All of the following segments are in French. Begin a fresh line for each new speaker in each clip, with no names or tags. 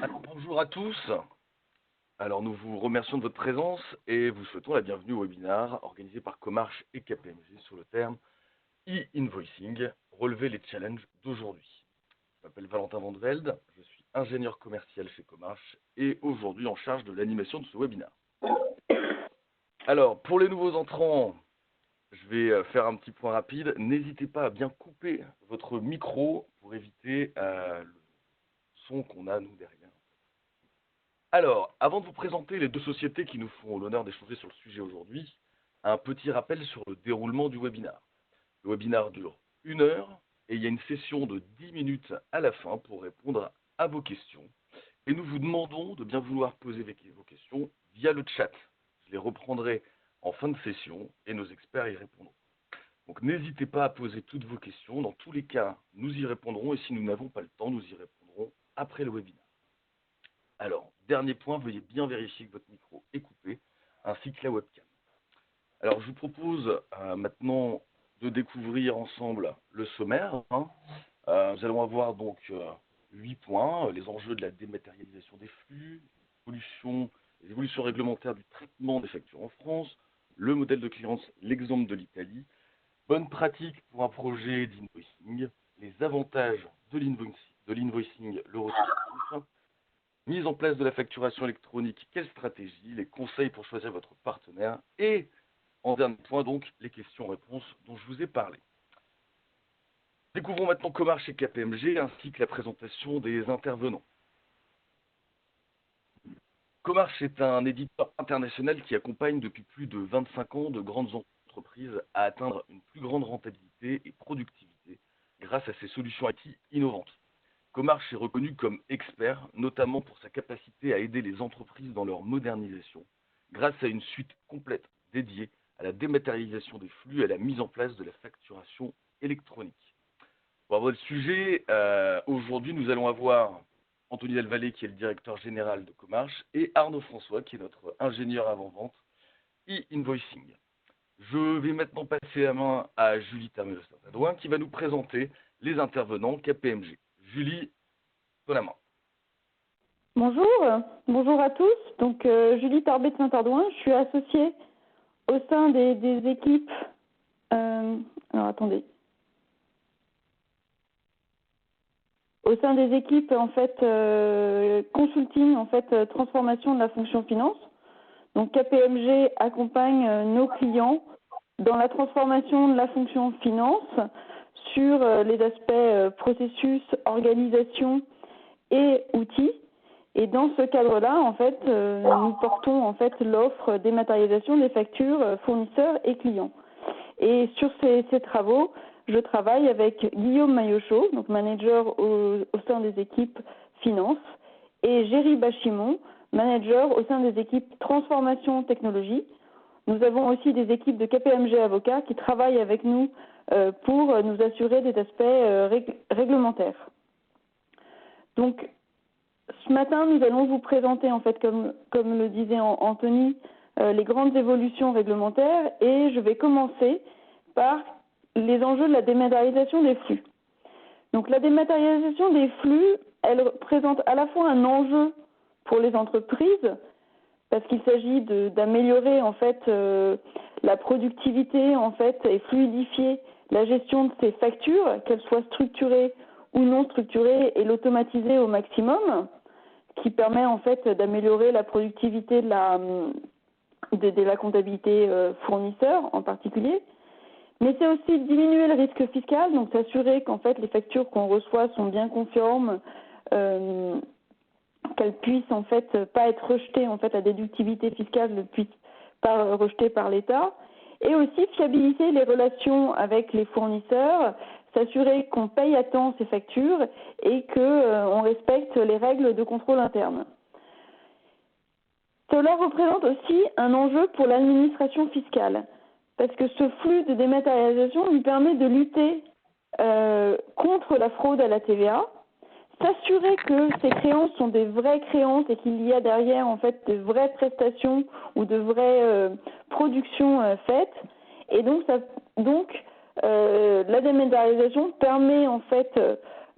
Alors, bonjour à tous. Alors, nous vous remercions de votre présence et vous souhaitons la bienvenue au webinaire organisé par Comarch et KPMG sur le terme e-invoicing, relever les challenges d'aujourd'hui. Je m'appelle Valentin Vandevelde, je suis ingénieur commercial chez Comarch et aujourd'hui en charge de l'animation de ce webinaire. Alors, pour les nouveaux entrants, je vais faire un petit point rapide. N'hésitez pas à bien couper votre micro pour éviter le son qu'on a nous derrière. Alors, avant de vous présenter les deux sociétés qui nous font l'honneur d'échanger sur le sujet aujourd'hui, un petit rappel sur le déroulement du webinaire. Le webinaire dure 1 heure et il y a une session de 10 minutes à la fin pour répondre à vos questions. Et nous vous demandons de bien vouloir poser vos questions via le chat. Je les reprendrai en fin de session et nos experts y répondront. Donc n'hésitez pas à poser toutes vos questions. Dans tous les cas, nous y répondrons et si nous n'avons pas le temps, nous y répondrons après le webinaire. Alors, dernier point, veuillez bien vérifier que votre micro est coupé, ainsi que la webcam. Alors, je vous propose maintenant de découvrir ensemble le sommaire. Nous allons avoir donc 8 points, les enjeux de la dématérialisation des flux, les évolutions réglementaires du traitement des factures en France, le modèle de clience, l'exemple de l'Italie, bonne pratique pour un projet d'invoicing, les avantages de l'invoicing, le retour, mise en place de la facturation électronique, quelle stratégie, les conseils pour choisir votre partenaire et, en dernier point, donc, les questions-réponses dont je vous ai parlé. Découvrons maintenant Comarch et KPMG ainsi que la présentation des intervenants. Comarch est un éditeur international qui accompagne depuis plus de 25 ans de grandes entreprises à atteindre une plus grande rentabilité et productivité grâce à ses solutions IT innovantes. Comarch est reconnu comme expert, notamment pour sa capacité à aider les entreprises dans leur modernisation, grâce à une suite complète dédiée à la dématérialisation des flux et à la mise en place de la facturation électronique. Pour avoir le sujet, aujourd'hui nous allons avoir Anthony Delvalle qui est le directeur général de Comarch et Arnaud François qui est notre ingénieur avant-vente e-invoicing. Je vais maintenant passer la main à Julie Tarbet-Saint-Ardouin qui va nous présenter les intervenants KPMG. Julie, ton la main.
Bonjour à tous. Donc Julie Tarbet-Saint-Ardouin, je suis associée au sein des équipes. Alors attendez. Au sein des équipes en fait consulting, en fait transformation de la fonction finance. Donc KPMG accompagne nos clients dans la transformation de la fonction finance sur les aspects processus, organisation et outils. Et dans ce cadre-là, en fait, nous portons en fait l'offre dématérialisation des factures fournisseurs et clients. Et sur ces travaux, je travaille avec Guillaume Maillochot, donc manager au sein des équipes finance, et Géry Bachimon, manager au sein des équipes transformation technologie. Nous avons aussi des équipes de KPMG avocats qui travaillent avec nous pour nous assurer des aspects réglementaires. Donc, ce matin, nous allons vous présenter, en fait, comme le disait Anthony, les grandes évolutions réglementaires et je vais commencer par les enjeux de la dématérialisation des flux. Donc, la dématérialisation des flux, elle représente à la fois un enjeu pour les entreprises parce qu'il s'agit d'améliorer, en fait, la productivité, en fait, et fluidifier la gestion de ces factures, qu'elles soient structurées ou non structurées, et l'automatiser au maximum, qui permet en fait d'améliorer la productivité de la comptabilité fournisseur en particulier. Mais c'est aussi diminuer le risque fiscal, donc s'assurer qu'en fait les factures qu'on reçoit sont bien conformes, qu'elles puissent en fait pas être rejetées, en fait la déductibilité fiscale ne puisse pas rejetée par l'État. Et aussi fiabiliser les relations avec les fournisseurs, s'assurer qu'on paye à temps ces factures et qu'on respecte les règles de contrôle interne. Cela représente aussi un enjeu pour l'administration fiscale, parce que ce flux de dématérialisation lui permet de lutter contre la fraude à la TVA, s'assurer que ces créances sont des vraies créances et qu'il y a derrière en fait de vraies prestations ou de vraies productions faites. Et donc, la dématérialisation permet en fait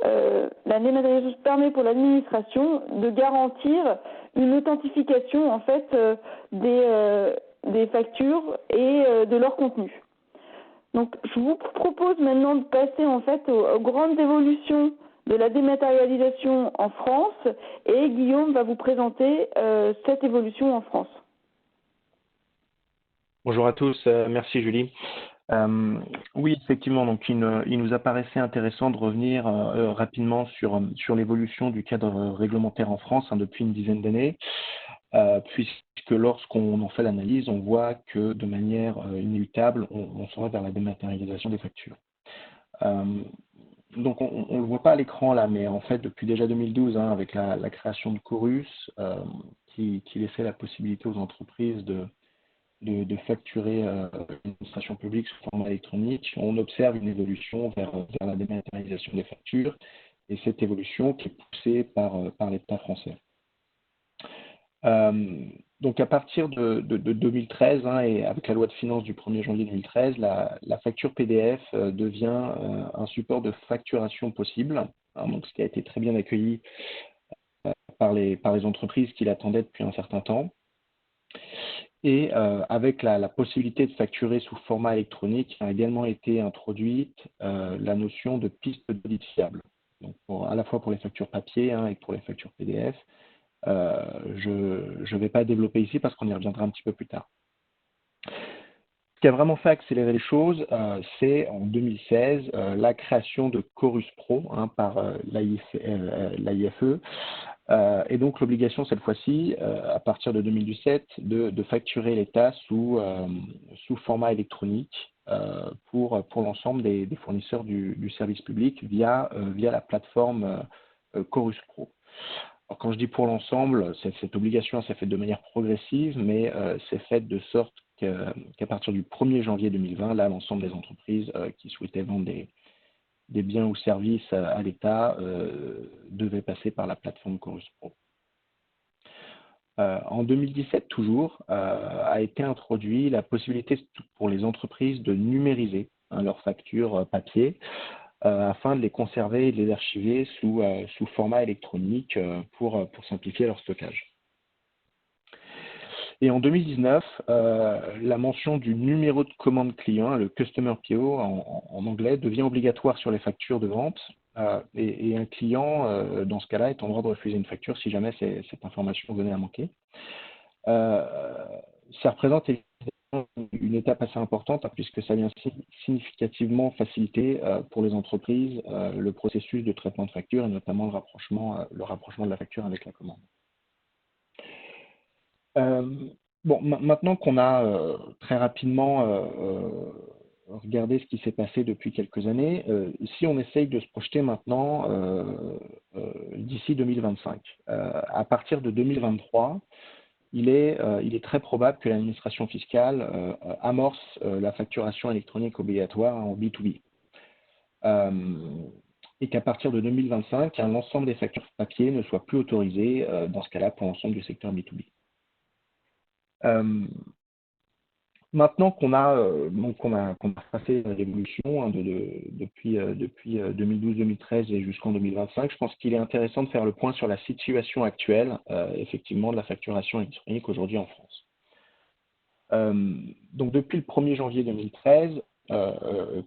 la dématérialisation permet pour l'administration de garantir une authentification en fait des factures et de leur contenu. Donc, je vous propose maintenant de passer en fait aux grandes évolutions de la dématérialisation en France, et Guillaume va vous présenter cette évolution en France.
Bonjour à tous, merci Julie. Oui, effectivement, donc il nous apparaissait intéressant de revenir rapidement sur l'évolution du cadre réglementaire en France depuis une dizaine d'années, puisque lorsqu'on en fait l'analyse, on voit que de manière inéluctable, on s'en va vers la dématérialisation des factures. Donc on ne le voit pas à l'écran là, mais en fait depuis déjà 2012, avec la création de Chorus, qui laissait la possibilité aux entreprises de facturer l'administration publique sous format électronique, on observe une évolution vers la dématérialisation des factures, et cette évolution qui est poussée par l'État français. Donc à partir de 2013, et avec la loi de finances du 1er janvier 2013, la facture PDF devient un support de facturation possible, donc ce qui a été très bien accueilli par les entreprises qui l'attendaient depuis un certain temps. Et avec la possibilité de facturer sous format électronique, a également été introduite la notion de piste d'audit fiable. Donc à la fois pour les factures papier et pour les factures PDF. Je ne vais pas développer ici parce qu'on y reviendra un petit peu plus tard. Ce qui a vraiment fait accélérer les choses, c'est en 2016 la création de Chorus Pro par l'AIFE, et donc l'obligation cette fois-ci, à partir de 2017, de facturer l'État sous format électronique pour l'ensemble des fournisseurs du service public via la plateforme Chorus Pro. Alors, quand je dis pour l'ensemble, cette obligation s'est faite de manière progressive, mais c'est faite de sorte qu'à partir du 1er janvier 2020, là, l'ensemble des entreprises qui souhaitaient vendre des biens ou services à l'État devaient passer par la plateforme Chorus Pro. En 2017, toujours, a été introduit la possibilité pour les entreprises de numériser leurs factures papier, afin de les conserver et de les archiver sous format électronique pour simplifier leur stockage. Et en 2019, la mention du numéro de commande client, le Customer PO en anglais, devient obligatoire sur les factures de vente, et un client, dans ce cas-là, est en droit de refuser une facture si jamais cette information venait à manquer. Ça représente une étape assez importante, puisque ça vient significativement faciliter pour les entreprises le processus de traitement de facture, et notamment le rapprochement de la facture avec la commande. Bon, maintenant qu'on a très rapidement regardé ce qui s'est passé depuis quelques années, si on essaye de se projeter maintenant d'ici 2025, à partir de 2023, il est très probable que l'administration fiscale amorce la facturation électronique obligatoire en B2B. Et qu'à partir de 2025, l'ensemble des factures papier ne soit plus autorisé dans ce cas-là pour l'ensemble du secteur B2B. Maintenant qu'on a passé l'évolution depuis 2012-2013 et jusqu'en 2025, je pense qu'il est intéressant de faire le point sur la situation actuelle, effectivement, de la facturation électronique aujourd'hui en France. Donc depuis le 1er janvier 2013,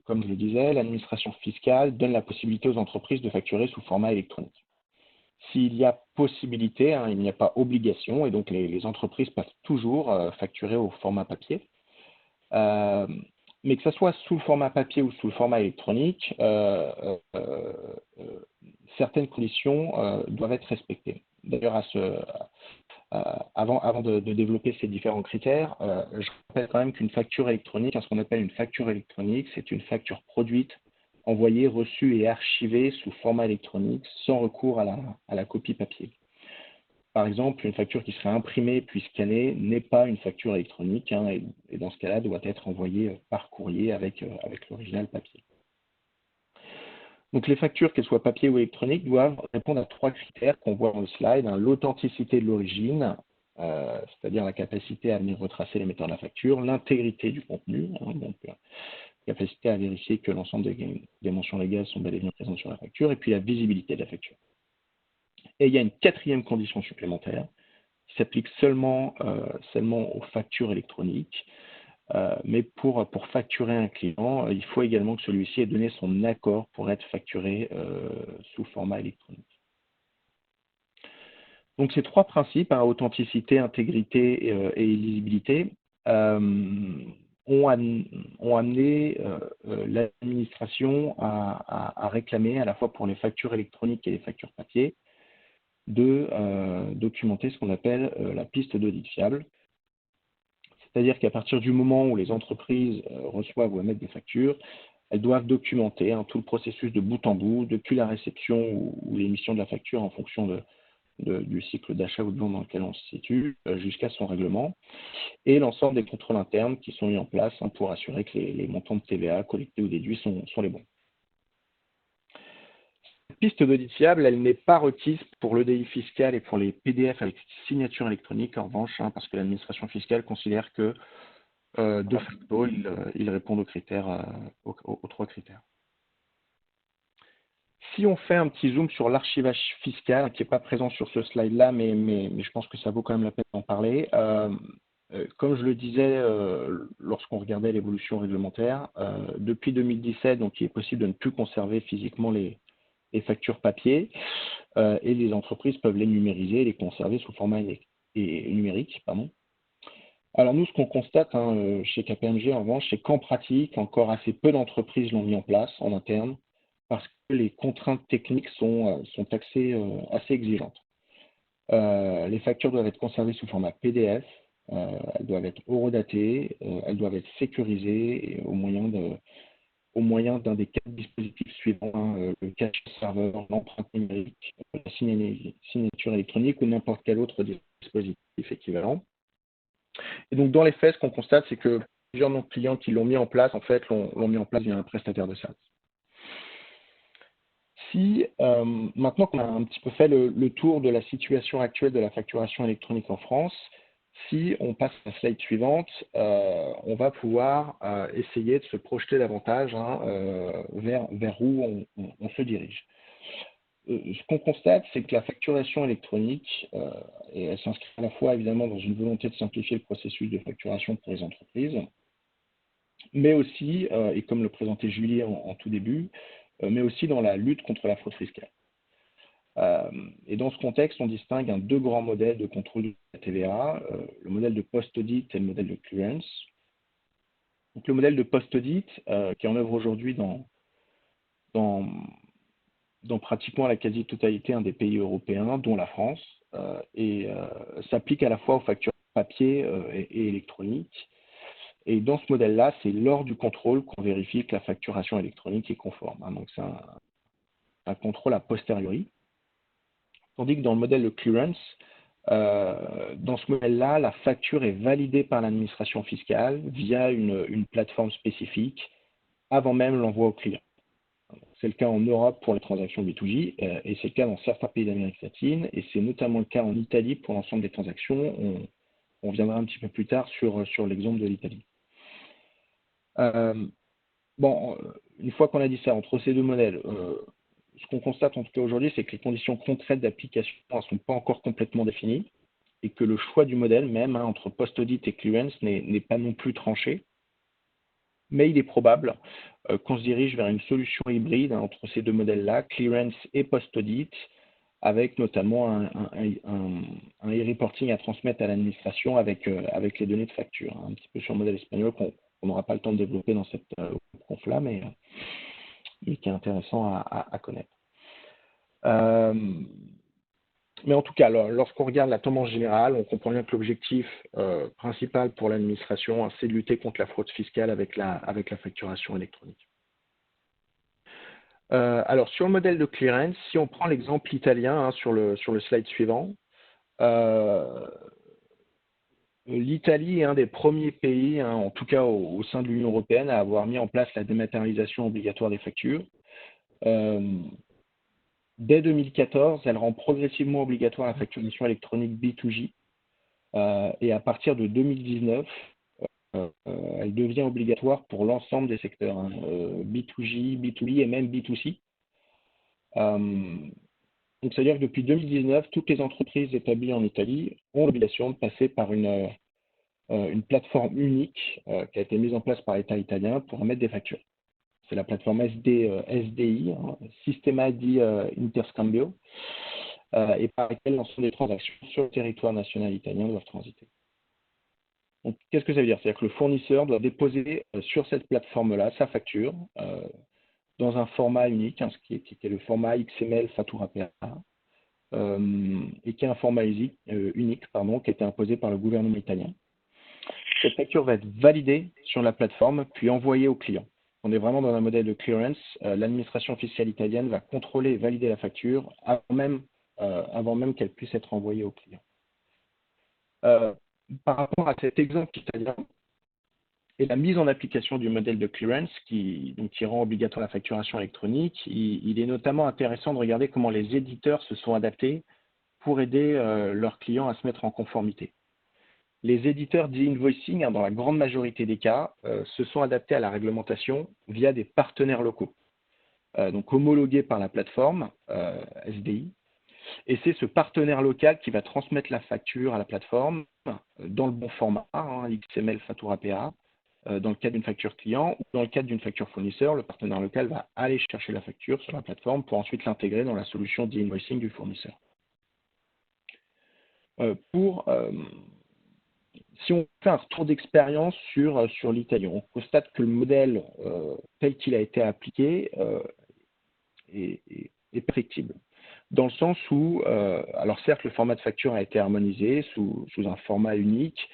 comme je le disais, l'administration fiscale donne la possibilité aux entreprises de facturer sous format électronique. S'il y a possibilité, il n'y a pas obligation, et donc les entreprises peuvent toujours facturer au format papier. Mais que ce soit sous le format papier ou sous le format électronique, certaines conditions doivent être respectées. D'ailleurs, avant de développer ces différents critères, je rappelle quand même qu'une facture électronique, ce qu'on appelle une facture électronique, c'est une facture produite, envoyée, reçue et archivée sous format électronique sans recours à la copie papier. Par exemple, une facture qui serait imprimée puis scannée n'est pas une facture électronique, et dans ce cas-là, doit être envoyée par courrier avec l'original papier. Donc les factures, qu'elles soient papier ou électroniques, doivent répondre à 3 critères qu'on voit dans le slide. L'authenticité de l'origine, c'est-à-dire la capacité à venir retracer l'émetteur de la facture, l'intégrité du contenu, donc capacité à vérifier que l'ensemble des mentions légales sont bel et bien présentes sur la facture, et puis la visibilité de la facture. Et il y a une quatrième condition supplémentaire qui s'applique seulement aux factures électroniques. Mais pour facturer un client, il faut également que celui-ci ait donné son accord pour être facturé sous format électronique. Donc ces trois principes, authenticité, intégrité et lisibilité, ont amené l'administration à réclamer, à la fois pour les factures électroniques et les factures papier, de documenter ce qu'on appelle la piste d'audit fiable. C'est-à-dire qu'à partir du moment où les entreprises reçoivent ou émettent des factures, elles doivent documenter tout le processus de bout en bout, depuis la réception ou l'émission de la facture en fonction du cycle d'achat ou de vente dans lequel on se situe, jusqu'à son règlement, et l'ensemble des contrôles internes qui sont mis en place pour assurer que les montants de TVA collectés ou déduits sont les bons. Cette piste d'audit fiable, elle n'est pas requise pour l'EDI fiscal et pour les PDF avec signature électronique, en revanche, parce que l'administration fiscale considère que de facto, ils répondent aux critères, aux trois critères. Si on fait un petit zoom sur l'archivage fiscal, qui n'est pas présent sur ce slide-là, mais je pense que ça vaut quand même la peine d'en parler. Comme je le disais lorsqu'on regardait l'évolution réglementaire, depuis 2017, donc, il est possible de ne plus conserver physiquement les factures papier, et les entreprises peuvent les numériser et les conserver sous format numérique. Alors nous, ce qu'on constate chez KPMG, en revanche, c'est qu'en pratique, encore assez peu d'entreprises l'ont mis en place en interne, parce que les contraintes techniques sont assez exigeantes. Les factures doivent être conservées sous format PDF, elles doivent être horodatées, elles doivent être sécurisées et au moyen d'un des quatre dispositifs suivants, le cache serveur, l'empreinte numérique, la signature électronique ou n'importe quel autre dispositif équivalent. Et donc, dans les faits, ce qu'on constate, c'est que plusieurs de nos clients qui l'ont mis en place, en fait, l'ont mis en place via un prestataire de service. Si, maintenant qu'on a un petit peu fait le tour de la situation actuelle de la facturation électronique en France, si on passe à la slide suivante, on va pouvoir essayer de se projeter davantage vers où on se dirige. Ce qu'on constate, c'est que la facturation électronique, et elle s'inscrit à la fois évidemment dans une volonté de simplifier le processus de facturation pour les entreprises, mais aussi, et comme le présentait Julie en tout début, mais aussi dans la lutte contre la fraude fiscale. Et dans ce contexte, on distingue deux grands modèles de contrôle de la TVA, le modèle de post-audit et le modèle de clearance. Donc, le modèle de post-audit, qui est en œuvre aujourd'hui dans pratiquement la quasi-totalité des pays européens, dont la France, et s'applique à la fois aux factures papier et électroniques. Et dans ce modèle-là, c'est lors du contrôle qu'on vérifie que la facturation électronique est conforme. Donc, c'est un contrôle a posteriori. Tandis que dans le modèle de clearance, dans ce modèle-là, la facture est validée par l'administration fiscale via une plateforme spécifique avant même l'envoi au client. C'est le cas en Europe pour les transactions B2G et c'est le cas dans certains pays d'Amérique latine et c'est notamment le cas en Italie pour l'ensemble des transactions. On viendra un petit peu plus tard sur l'exemple de l'Italie. Une fois qu'on a dit ça, entre ces deux modèles, ce qu'on constate en tout cas aujourd'hui, c'est que les conditions concrètes d'application ne sont pas encore complètement définies et que le choix du modèle même entre post-audit et clearance n'est pas non plus tranché. Mais il est probable qu'on se dirige vers une solution hybride entre ces deux modèles-là, clearance et post-audit, avec notamment un e-reporting à transmettre à l'administration avec les données de facture, un petit peu sur le modèle espagnol qu'on n'aura pas le temps de développer dans cette conf-là, mais qui est intéressant à connaître. Mais en tout cas, lorsqu'on regarde la tendance générale, on comprend bien que l'objectif principal pour l'administration, c'est de lutter contre la fraude fiscale avec la facturation électronique. Alors, sur le modèle de clearance, si on prend l'exemple italien sur le slide suivant, l'Italie est un des premiers pays, en tout cas au sein de l'Union européenne, à avoir mis en place la dématérialisation obligatoire des factures. Dès 2014, elle rend progressivement obligatoire la facturation électronique B2G. Et à partir de 2019, elle devient obligatoire pour l'ensemble des secteurs, hein, B2J, B2B et même B2C. Donc, c'est-à-dire que depuis 2019, toutes les entreprises établies en Italie ont l'obligation de passer par une plateforme unique qui a été mise en place par l'État italien pour émettre des factures. C'est la plateforme SDI, hein, Sistema di Interscambio, et par laquelle l'ensemble des transactions sur le territoire national italien doivent transiter. Donc, qu'est-ce que ça veut dire? C'est-à-dire que le fournisseur doit déposer sur cette plateforme-là sa facture dans un format unique, hein, qui est le format XML Fattura PA, et qui est un format unique, qui a été imposé par le gouvernement italien. Cette facture va être validée sur la plateforme, puis envoyée au client. On est vraiment dans un modèle de clearance. L'administration fiscale italienne va contrôler et valider la facture avant même qu'elle puisse être envoyée au client. Par rapport à cet exemple italien et la mise en application du modèle de clearance qui rend obligatoire la facturation électronique, il est notamment intéressant de regarder comment les éditeurs se sont adaptés pour aider leurs clients à se mettre en conformité. Les éditeurs d'e-invoicing, dans la grande majorité des cas, se sont adaptés à la réglementation via des partenaires locaux, donc homologués par la plateforme SDI. Et c'est ce partenaire local qui va transmettre la facture à la plateforme dans le bon format, hein, XML Fattura PA, dans le cadre d'une facture client ou dans le cadre d'une facture fournisseur. Le partenaire local va aller chercher la facture sur la plateforme pour ensuite l'intégrer dans la solution d'e-invoicing du fournisseur. Si on fait un retour d'expérience sur l'Italie, on constate que le modèle tel qu'il a été appliqué est perfectible. Dans le sens où, alors certes, le format de facture a été harmonisé sous un format unique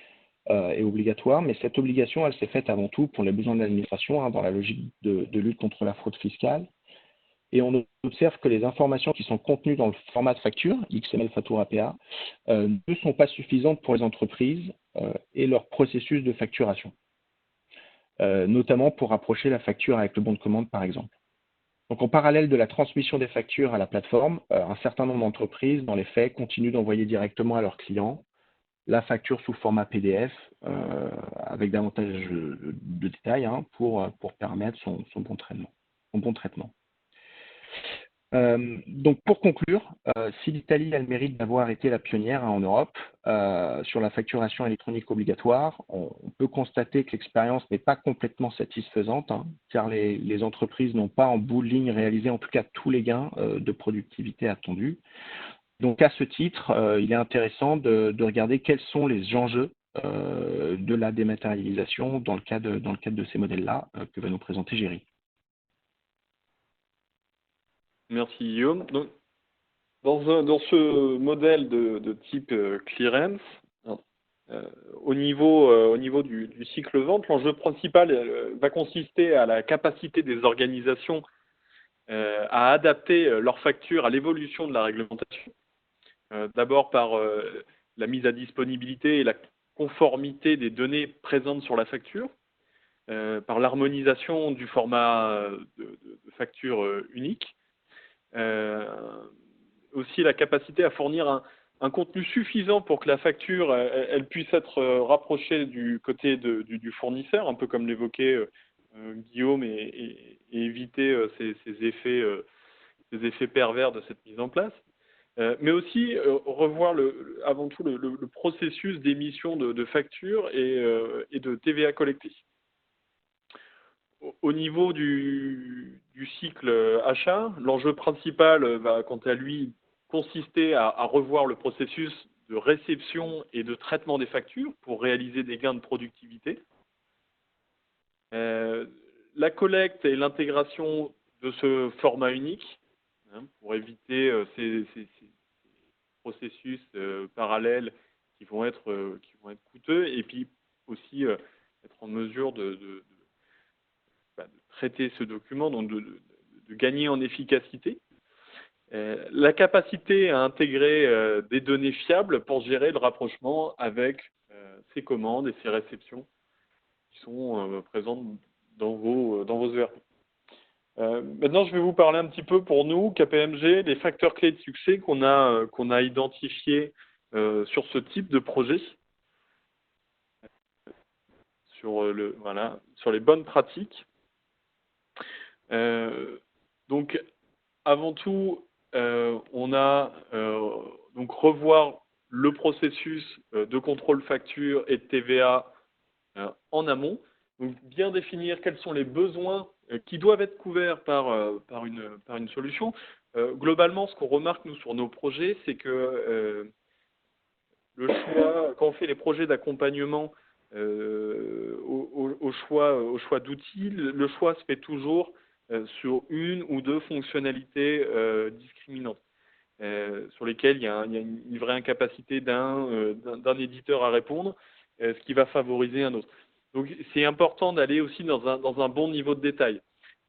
et obligatoire, mais cette obligation, elle s'est faite avant tout pour les besoins de l'administration, hein, dans la logique de lutte contre la fraude fiscale. Et on observe que les informations qui sont contenues dans le format de facture, XML Fattura PA, ne sont pas suffisantes pour les entreprises et leur processus de facturation, notamment pour rapprocher la facture avec le bon de commande, par exemple. Donc, en parallèle de la transmission des factures à la plateforme, un certain nombre d'entreprises, dans les faits, continuent d'envoyer directement à leurs clients la facture sous format PDF avec davantage de détails, hein, pour permettre son bon traitement. Donc, pour conclure, si l'Italie a le mérite d'avoir été la pionnière, hein, en Europe sur la facturation électronique obligatoire, on peut constater que l'expérience n'est pas complètement satisfaisante, hein, car les entreprises n'ont pas en bout de ligne réalisé en tout cas tous les gains de productivité attendus. Donc, à ce titre, il est intéressant de regarder quels sont les enjeux de la dématérialisation dans le cadre de ces modèles-là que va nous présenter Géry.
Merci Guillaume. Donc, dans ce modèle de type clearance, au niveau du cycle vente, l'enjeu principal va consister à la capacité des organisations à adapter leurs factures à l'évolution de la réglementation. D'abord par la mise à disponibilité et la conformité des données présentes sur la facture, par l'harmonisation du format de facture unique, aussi la capacité à fournir un contenu suffisant pour que la facture elle puisse être rapprochée du côté du fournisseur, un peu comme l'évoquait Guillaume, et éviter ces effets pervers de cette mise en place. Mais aussi revoir avant tout le processus d'émission de factures et de TVA collectée. Au niveau du cycle achat, l'enjeu principal va quant à lui consister à revoir le processus de réception et de traitement des factures pour réaliser des gains de productivité. La collecte et l'intégration de ce format unique, hein, pour éviter ces processus parallèles qui vont être coûteux, et puis aussi être en mesure de traiter ce document, donc de gagner en efficacité. La capacité à intégrer des données fiables pour gérer le rapprochement avec ces commandes et ces réceptions qui sont présentes dans vos ERP. Maintenant, je vais vous parler un petit peu pour nous, KPMG, des facteurs clés de succès qu'on a identifiés sur ce type de projet, sur les bonnes pratiques. Donc, avant tout, on a donc revoir le processus de contrôle facture et de TVA en amont. Donc, bien définir quels sont les besoins qui doivent être couverts par une solution. Globalement, ce qu'on remarque, nous, sur nos projets, c'est que le choix, quand on fait les projets d'accompagnement au choix d'outils, le choix se fait toujours sur une ou deux fonctionnalités discriminantes, sur lesquelles il y a une vraie incapacité d'un éditeur à répondre, ce qui va favoriser un autre. Donc c'est important d'aller aussi dans un bon niveau de détail.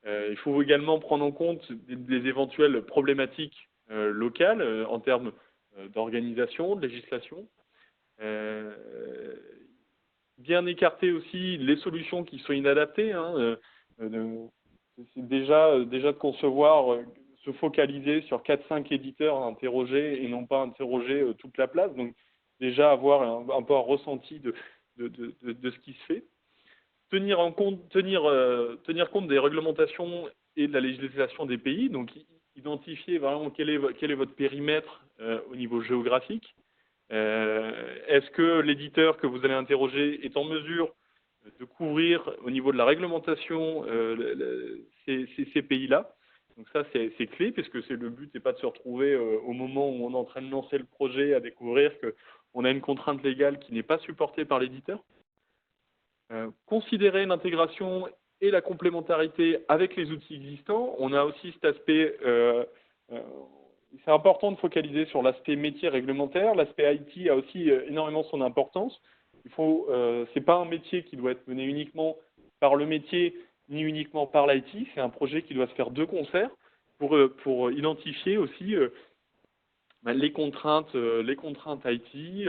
Il faut également prendre en compte des éventuelles problématiques locales en termes d'organisation, de législation. Bien écarter aussi les solutions qui sont inadaptées. C'est déjà de concevoir, se focaliser sur 4-5 éditeurs à interroger et non pas interroger toute la place. Donc déjà avoir un peu un ressenti de ce qui se fait. Tenir compte des réglementations et de la législation des pays. Donc identifier vraiment quel est votre périmètre au niveau géographique. Est-ce que l'éditeur que vous allez interroger est en mesure de couvrir au niveau de la réglementation ces pays-là? Donc ça, c'est clé, puisque le but n'est pas de se retrouver au moment où on est en train de lancer le projet à découvrir qu'on a une contrainte légale qui n'est pas supportée par l'éditeur. Considérer l'intégration et la complémentarité avec les outils existants. On a aussi cet aspect... c'est important de focaliser sur l'aspect métier réglementaire. L'aspect IT a aussi énormément son importance. C'est pas un métier qui doit être mené uniquement par le métier ni uniquement par l'IT. C'est un projet qui doit se faire de concert pour identifier aussi les contraintes IT,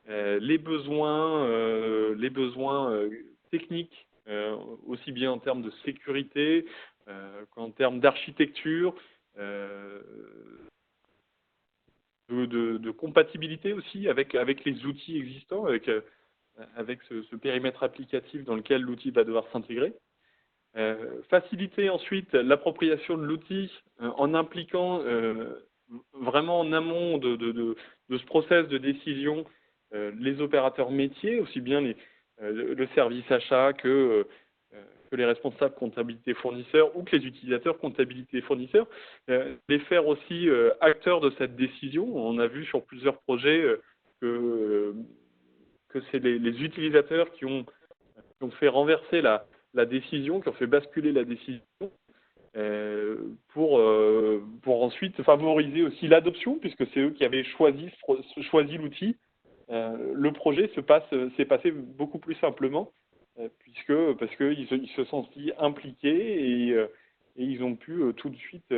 les besoins techniques, aussi bien en termes de sécurité qu'en termes d'architecture. De compatibilité aussi avec les outils existants, avec ce périmètre applicatif dans lequel l'outil va devoir s'intégrer. Faciliter ensuite l'appropriation de l'outil en impliquant vraiment en amont de ce process de décision les opérateurs métiers, aussi bien le service achat que les responsables comptabilité fournisseurs ou que les utilisateurs comptabilité fournisseurs, les faire aussi acteurs de cette décision. On a vu sur plusieurs projets que c'est les utilisateurs qui ont fait renverser la décision, qui ont fait basculer la décision pour ensuite favoriser aussi l'adoption, puisque c'est eux qui avaient choisi l'outil. Le projet s'est passé beaucoup plus simplement, parce qu'ils se sont sentis impliqués et ils ont pu tout de suite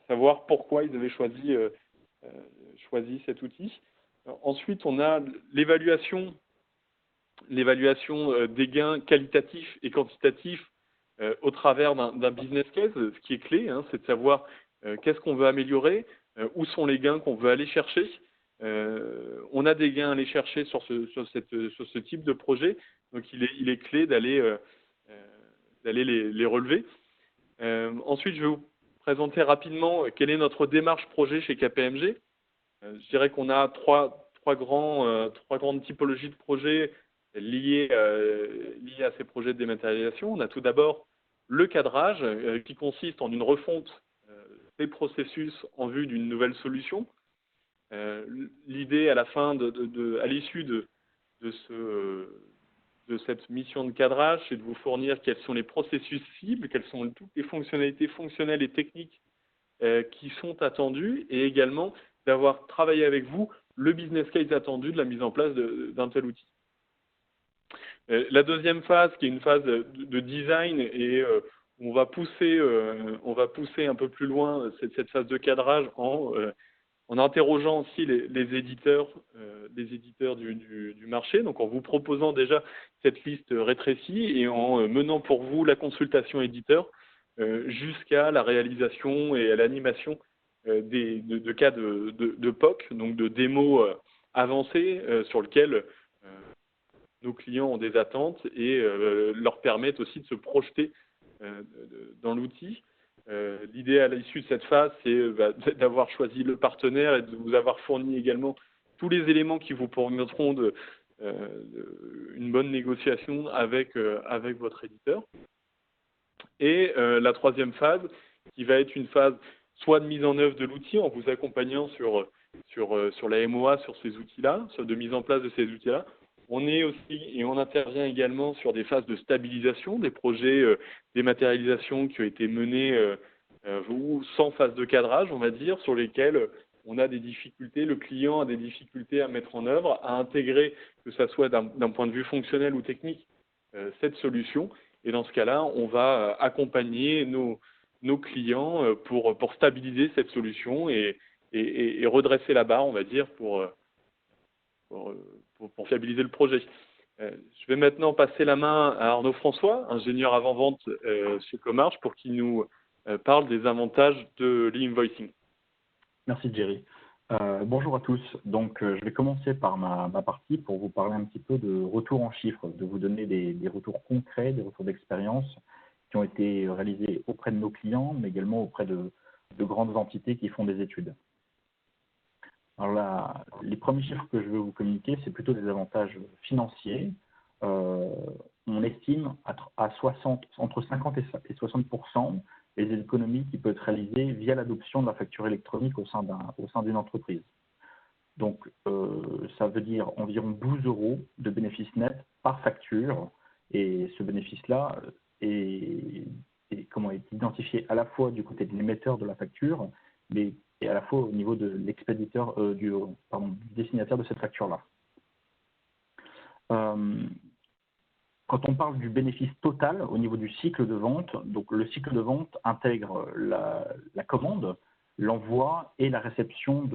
savoir pourquoi ils avaient choisi cet outil. Ensuite, on a l'évaluation des gains qualitatifs et quantitatifs au travers d'un business case. Ce qui est clé, c'est de savoir qu'est-ce qu'on veut améliorer, où sont les gains qu'on veut aller chercher. On a des gains à aller chercher sur ce type de projet, donc il est clé d'aller les relever. Ensuite, je vais vous présenter rapidement quelle est notre démarche projet chez KPMG. Je dirais qu'on a trois grandes typologies de projets liées à ces projets de dématérialisation. On a tout d'abord le cadrage qui consiste en une refonte des processus en vue d'une nouvelle solution. L'idée à la fin, à l'issue de cette mission de cadrage, c'est de vous fournir quels sont les processus cibles, quelles sont toutes les fonctionnalités fonctionnelles et techniques qui sont attendues, et également d'avoir travaillé avec vous le business case attendu de la mise en place d'un tel outil. La deuxième phase, qui est une phase de design, et où on va pousser un peu plus loin cette phase de cadrage en interrogeant aussi les éditeurs du marché, donc en vous proposant déjà cette liste rétrécie et en menant pour vous la consultation éditeur jusqu'à la réalisation et à l'animation de cas de POC, donc de démos avancées sur lesquelles nos clients ont des attentes et leur permettent aussi de se projeter dans l'outil. L'idée à l'issue de cette phase, c'est d'avoir choisi le partenaire et de vous avoir fourni également tous les éléments qui vous permettront une bonne négociation avec votre éditeur. Et la troisième phase, qui va être une phase soit de mise en œuvre de l'outil en vous accompagnant sur la MOA, sur ces outils-là, de mise en place de ces outils-là. On est aussi et on intervient également sur des phases de stabilisation, des projets dématérialisation qui ont été menés ou sans phase de cadrage, on va dire, sur lesquels on a des difficultés, le client a des difficultés à mettre en œuvre, à intégrer, que ce soit d'un point de vue fonctionnel ou technique, cette solution. Et dans ce cas-là, on va accompagner nos clients pour stabiliser cette solution et redresser la barre, on va dire, pour fiabiliser le projet. Je vais maintenant passer la main à Arnaud François, ingénieur avant-vente chez Comarch, pour qu'il nous parle des avantages de l'e-invoicing.
Merci Jerry. Bonjour à tous. Donc, je vais commencer par ma partie pour vous parler un petit peu de retour en chiffres, de vous donner des retours concrets, des retours d'expérience qui ont été réalisés auprès de nos clients, mais également auprès de grandes entités qui font des études. Alors là, les premiers chiffres que je veux vous communiquer, c'est plutôt des avantages financiers. On estime entre 50 et 60% les économies qui peuvent être réalisées via l'adoption de la facture électronique au sein d'une entreprise. Donc, ça veut dire environ 12 € de bénéfice net par facture. Et ce bénéfice-là est identifié à la fois du côté de l'émetteur de la facture, mais et à la fois au niveau de l'expéditeur, du destinataire de cette facture-là. Quand on parle du bénéfice total au niveau du cycle de vente, donc le cycle de vente intègre la commande, l'envoi et la réception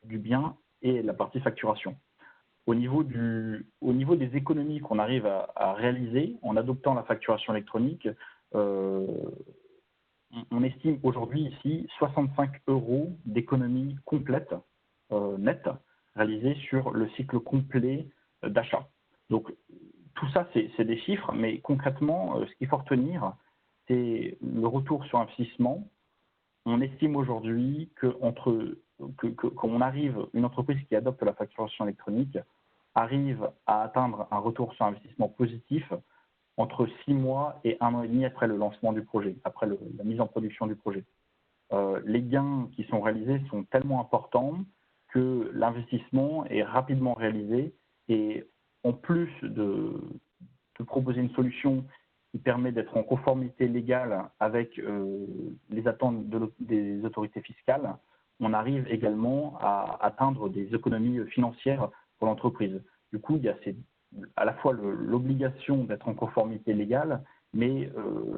du bien et la partie facturation. Au niveau des économies qu'on arrive à réaliser en adoptant la facturation électronique, on estime aujourd'hui ici 65 € d'économie complète, nette, réalisée sur le cycle complet d'achat. Donc, tout ça, c'est des chiffres, mais concrètement, ce qu'il faut retenir, c'est le retour sur investissement. On estime aujourd'hui une entreprise qui adopte la facturation électronique arrive à atteindre un retour sur investissement positif entre 6 mois et 1 an et demi après le lancement du projet, après la mise en production du projet. Les gains qui sont réalisés sont tellement importants que l'investissement est rapidement réalisé et en plus de proposer une solution qui permet d'être en conformité légale avec les attentes des autorités fiscales, on arrive également à atteindre des économies financières pour l'entreprise. Du coup, il y a à la fois l'obligation d'être en conformité légale, mais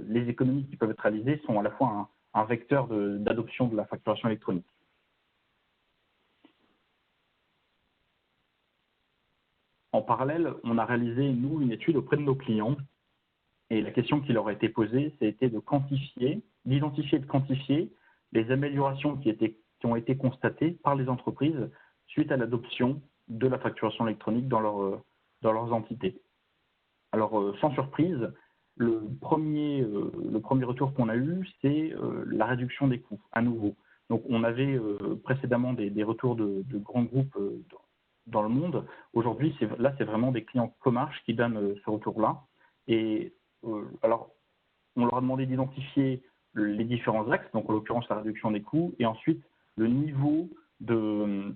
les économies qui peuvent être réalisées sont à la fois un vecteur d'adoption de la facturation électronique. En parallèle, on a réalisé, nous, une étude auprès de nos clients, et la question qui leur a été posée, c'était d'identifier et de quantifier les améliorations qui ont été constatées par les entreprises suite à l'adoption de la facturation électronique dans leurs entités. Alors, sans surprise, le premier retour qu'on a eu, c'est la réduction des coûts, à nouveau. Donc, on avait précédemment des retours de grands groupes dans le monde. Aujourd'hui, c'est vraiment des clients Comarch qui donnent ce retour-là. Et alors, on leur a demandé d'identifier les différents axes, donc en l'occurrence la réduction des coûts, et ensuite le niveau de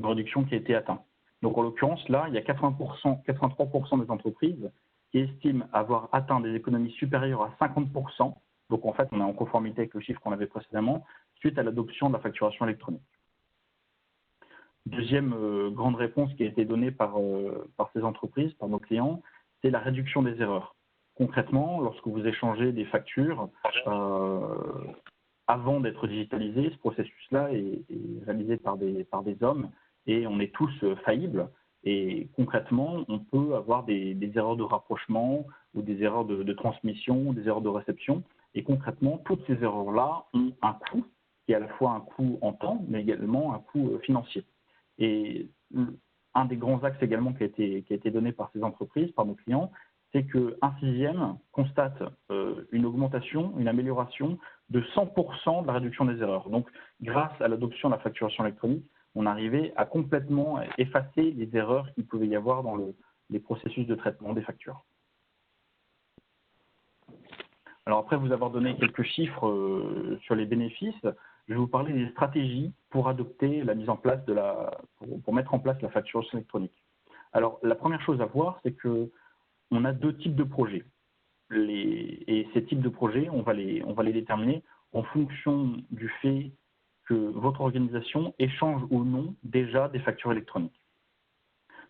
réduction qui a été atteint. Donc en l'occurrence, là, il y a 83% des entreprises qui estiment avoir atteint des économies supérieures à 50%. Donc en fait, on est en conformité avec le chiffre qu'on avait précédemment, suite à l'adoption de la facturation électronique. Deuxième grande réponse qui a été donnée par ces entreprises, par nos clients, c'est la réduction des erreurs. Concrètement, lorsque vous échangez des factures, avant d'être digitalisé, ce processus-là est réalisé par des hommes et on est tous faillibles. Et concrètement, on peut avoir des erreurs de rapprochement ou des erreurs de transmission, des erreurs de réception. Et concrètement, toutes ces erreurs-là ont un coût, qui est à la fois un coût en temps, mais également un coût financier. Et un des grands axes également qui a été donné par ces entreprises, par nos clients, c'est qu'un sixième constate une augmentation, une amélioration de 100% de la réduction des erreurs. Donc, grâce à l'adoption de la facturation électronique, on arrivait à complètement effacer les erreurs qu'il pouvait y avoir dans les processus de traitement des factures. Alors après vous avoir donné quelques chiffres sur les bénéfices, je vais vous parler des stratégies pour adopter la mise en place pour mettre en place la facturation électronique. Alors la première chose à voir, c'est que on a deux types de projets. Et ces types de projets, on va les déterminer en fonction du fait que votre organisation échange ou non déjà des factures électroniques.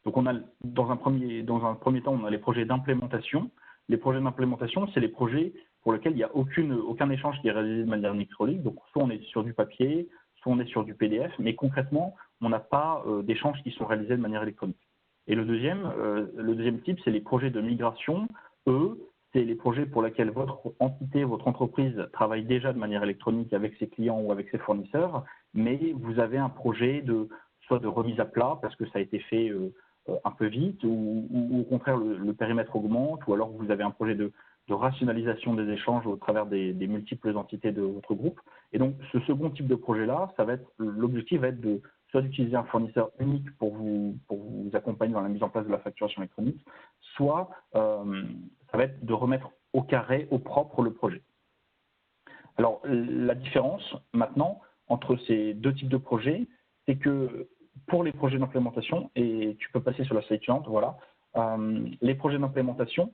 Donc on a dans un premier temps, on a les projets d'implémentation. Les projets d'implémentation, c'est les projets pour lesquels il n'y a aucun échange qui est réalisé de manière électronique. Donc soit on est sur du papier, soit on est sur du PDF, mais concrètement, on n'a pas d'échanges qui sont réalisés de manière électronique. Et le deuxième type, c'est les projets de migration. Eux, c'est les projets pour lesquels votre entité, votre entreprise travaille déjà de manière électronique avec ses clients ou avec ses fournisseurs, mais vous avez un projet soit de remise à plat parce que ça a été fait un peu vite, ou au contraire le périmètre augmente, ou alors vous avez un projet de rationalisation des échanges au travers des multiples entités de votre groupe. Et donc ce second type de projet-là, l'objectif va être soit d'utiliser un fournisseur unique pour vous accompagner dans la mise en place de la facturation électronique, soit ça va être de remettre au carré, au propre le projet. Alors la différence maintenant entre ces deux types de projets, c'est que pour les projets d'implémentation, et tu peux passer sur la slide suivante, voilà, les projets d'implémentation,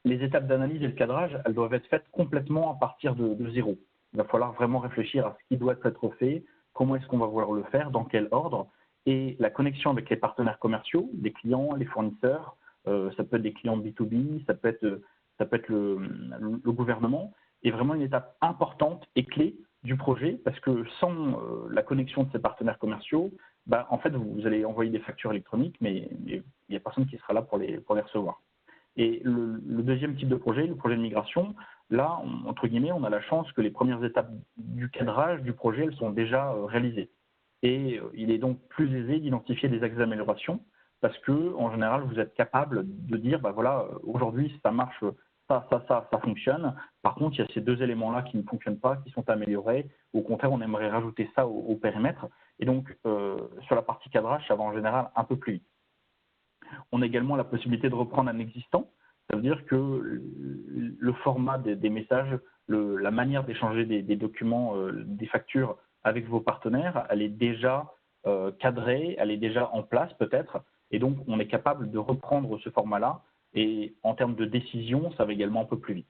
les étapes d'analyse et le cadrage, elles doivent être faites complètement à partir de zéro. Il va falloir vraiment réfléchir à ce qui doit être fait, comment est-ce qu'on va vouloir le faire, dans quel ordre, et la connexion avec les partenaires commerciaux, les clients, les fournisseurs, ça peut être des clients B2B, ça peut être le gouvernement, est vraiment une étape importante et clé du projet, parce que sans la connexion de ces partenaires commerciaux, en fait, vous allez envoyer des factures électroniques, mais il n'y a personne qui sera là pour les recevoir. Et le deuxième type de projet, le projet de migration, là, entre guillemets, on a la chance que les premières étapes du cadrage du projet, elles sont déjà réalisées. Et il est donc plus aisé d'identifier des axes d'amélioration parce que, en général, vous êtes capable de dire, voilà, aujourd'hui, ça marche, ça fonctionne. Par contre, il y a ces deux éléments-là qui ne fonctionnent pas, qui sont améliorés. Au contraire, on aimerait rajouter ça au périmètre. Et donc, sur la partie cadrage, ça va en général un peu plus vite. On a également la possibilité de reprendre un existant. Ça veut dire que le format des messages, la manière d'échanger des documents, des factures avec vos partenaires, elle est déjà cadrée, elle est déjà en place peut-être. Et donc, on est capable de reprendre ce format-là. Et en termes de décision, ça va également un peu plus vite.